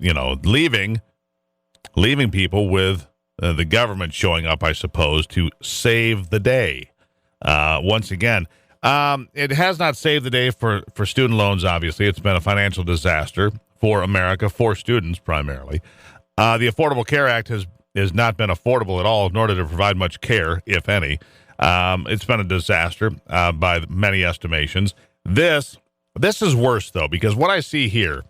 leaving people with the government showing up, I suppose, to save the day. Once again. It has not saved the day for student loans, obviously. It's been a financial disaster for America, for students primarily. The Affordable Care Act has not been affordable at all, nor did it provide much care, if any. It's been a disaster by many estimations. This is worse, though, because what I see here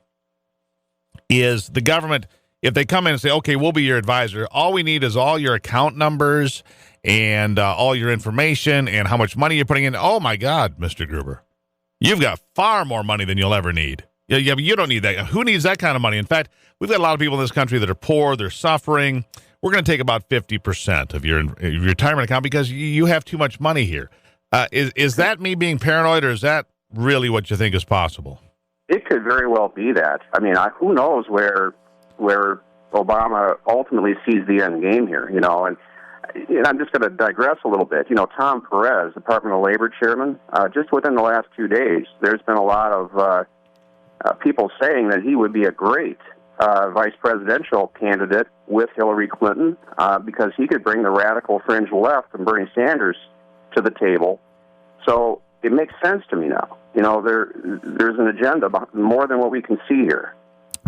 is the government, if they come in and say, okay, we'll be your advisor, all we need is all your account numbers and all your information and how much money you're putting in. Oh, my God, Mr. Gruber. You've got far more money than you'll ever need. Yeah, but you don't need that. Who needs that kind of money? In fact, we've got a lot of people in this country that are poor, they're suffering. We're going to take about 50% of your retirement account because you have too much money here. Is that me being paranoid, or is that really what you think is possible? It could very well be that. I mean, who knows where Obama ultimately sees the end game here, you know, and I'm just going to digress a little bit. You know, Tom Perez, Department of Labor chairman, just within the last 2 days, there's been a lot of people saying that he would be a great vice presidential candidate with Hillary Clinton because he could bring the radical fringe left and Bernie Sanders to the table. So it makes sense to me now. You know, there's an agenda more than what we can see here.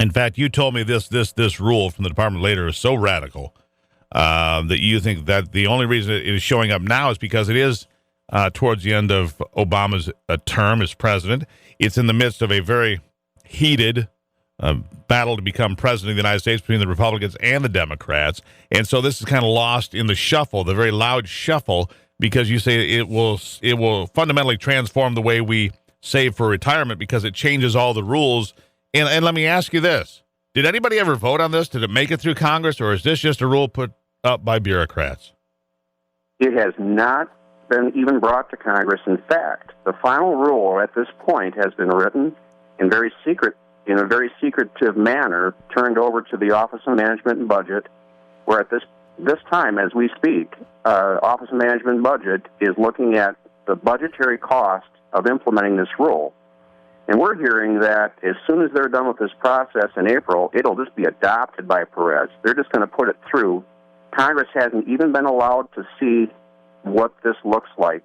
In fact, you told me this rule from the Department of Labor is so radical that you think that the only reason it is showing up now is because it is towards the end of Obama's term as president. It's in the midst of a very heated battle to become president of the United States between the Republicans and the Democrats. And so this is kind of lost in the shuffle, the very loud shuffle, because you say it will fundamentally transform the way we save for retirement because it changes all the rules. And let me ask you this. Did anybody ever vote on this? Did it make it through Congress, or is this just a rule put up by bureaucrats? It has not been even brought to Congress. In fact, the final rule at this point has been written in a very secretive manner, turned over to the Office of Management and Budget, where at this time, as we speak, Office of Management and Budget is looking at the budgetary cost of implementing this rule. And we're hearing that as soon as they're done with this process in April, it'll just be adopted by Perez. They're just going to put it through. Congress hasn't even been allowed to see what this looks like.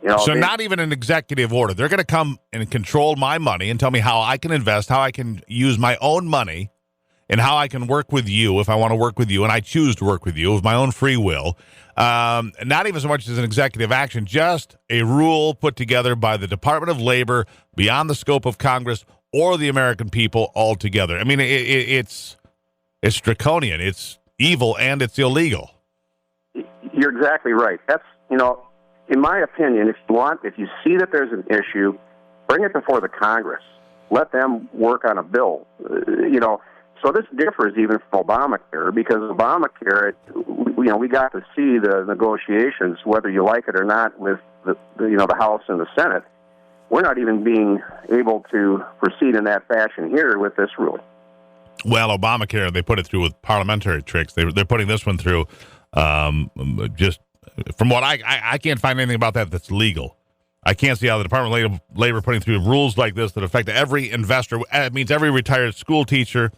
You know, so not even an executive order. They're going to come and control my money and tell me how I can invest, how I can use my own money, and how I can work with you if I want to work with you, and I choose to work with you of my own free will. Not even so much as an executive action, just a rule put together by the Department of Labor beyond the scope of Congress or the American people altogether. I mean, it's draconian, it's evil, and it's illegal. You're exactly right. That's, you know, in my opinion, if you see that there's an issue, bring it before the Congress. Let them work on a bill. You know, so this differs even from Obamacare, because Obamacare, we got to see the negotiations, whether you like it or not, with the House and the Senate. We're not even being able to proceed in that fashion here with this rule. Well, Obamacare, they put it through with parliamentary tricks. They're putting this one through just from what I can't find anything about that that's legal. I can't see how the Department of Labor putting through rules like this that affect every investor. It means every retired school teacher,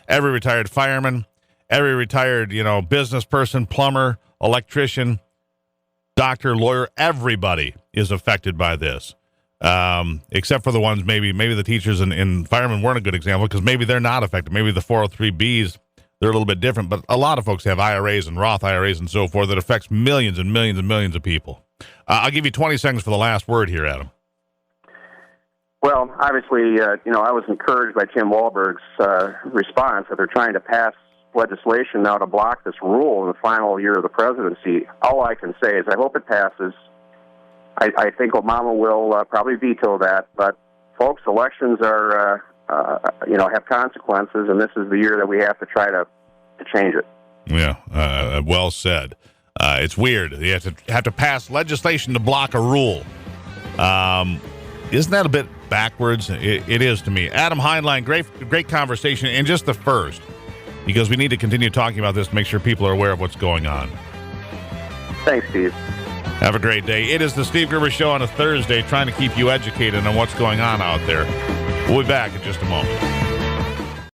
every retired fireman, every retired, business person, plumber, electrician, doctor, lawyer. Everybody is affected by this, except for the ones maybe the teachers and firemen weren't a good example because maybe they're not affected. Maybe the 403Bs, they're a little bit different, but a lot of folks have IRAs and Roth IRAs and so forth that affects millions and millions and millions of people. I'll give you 20 seconds for the last word here, Adam. Well, obviously, I was encouraged by Tim Walberg's response that they're trying to pass legislation now to block this rule in the final year of the presidency. All I can say is I hope it passes. I think Obama will probably veto that, but folks, elections are, have consequences, and this is the year that we have to try to change it. Yeah, well said. It's weird. You have to pass legislation to block a rule. Isn't that a bit backwards? It is to me. Adam Heinlein, great conversation, and just the first, because we need to continue talking about this to make sure people are aware of what's going on. Thanks, Steve. Have a great day. It is the Steve Gruber Show on a Thursday, trying to keep you educated on what's going on out there. We'll be back in just a moment.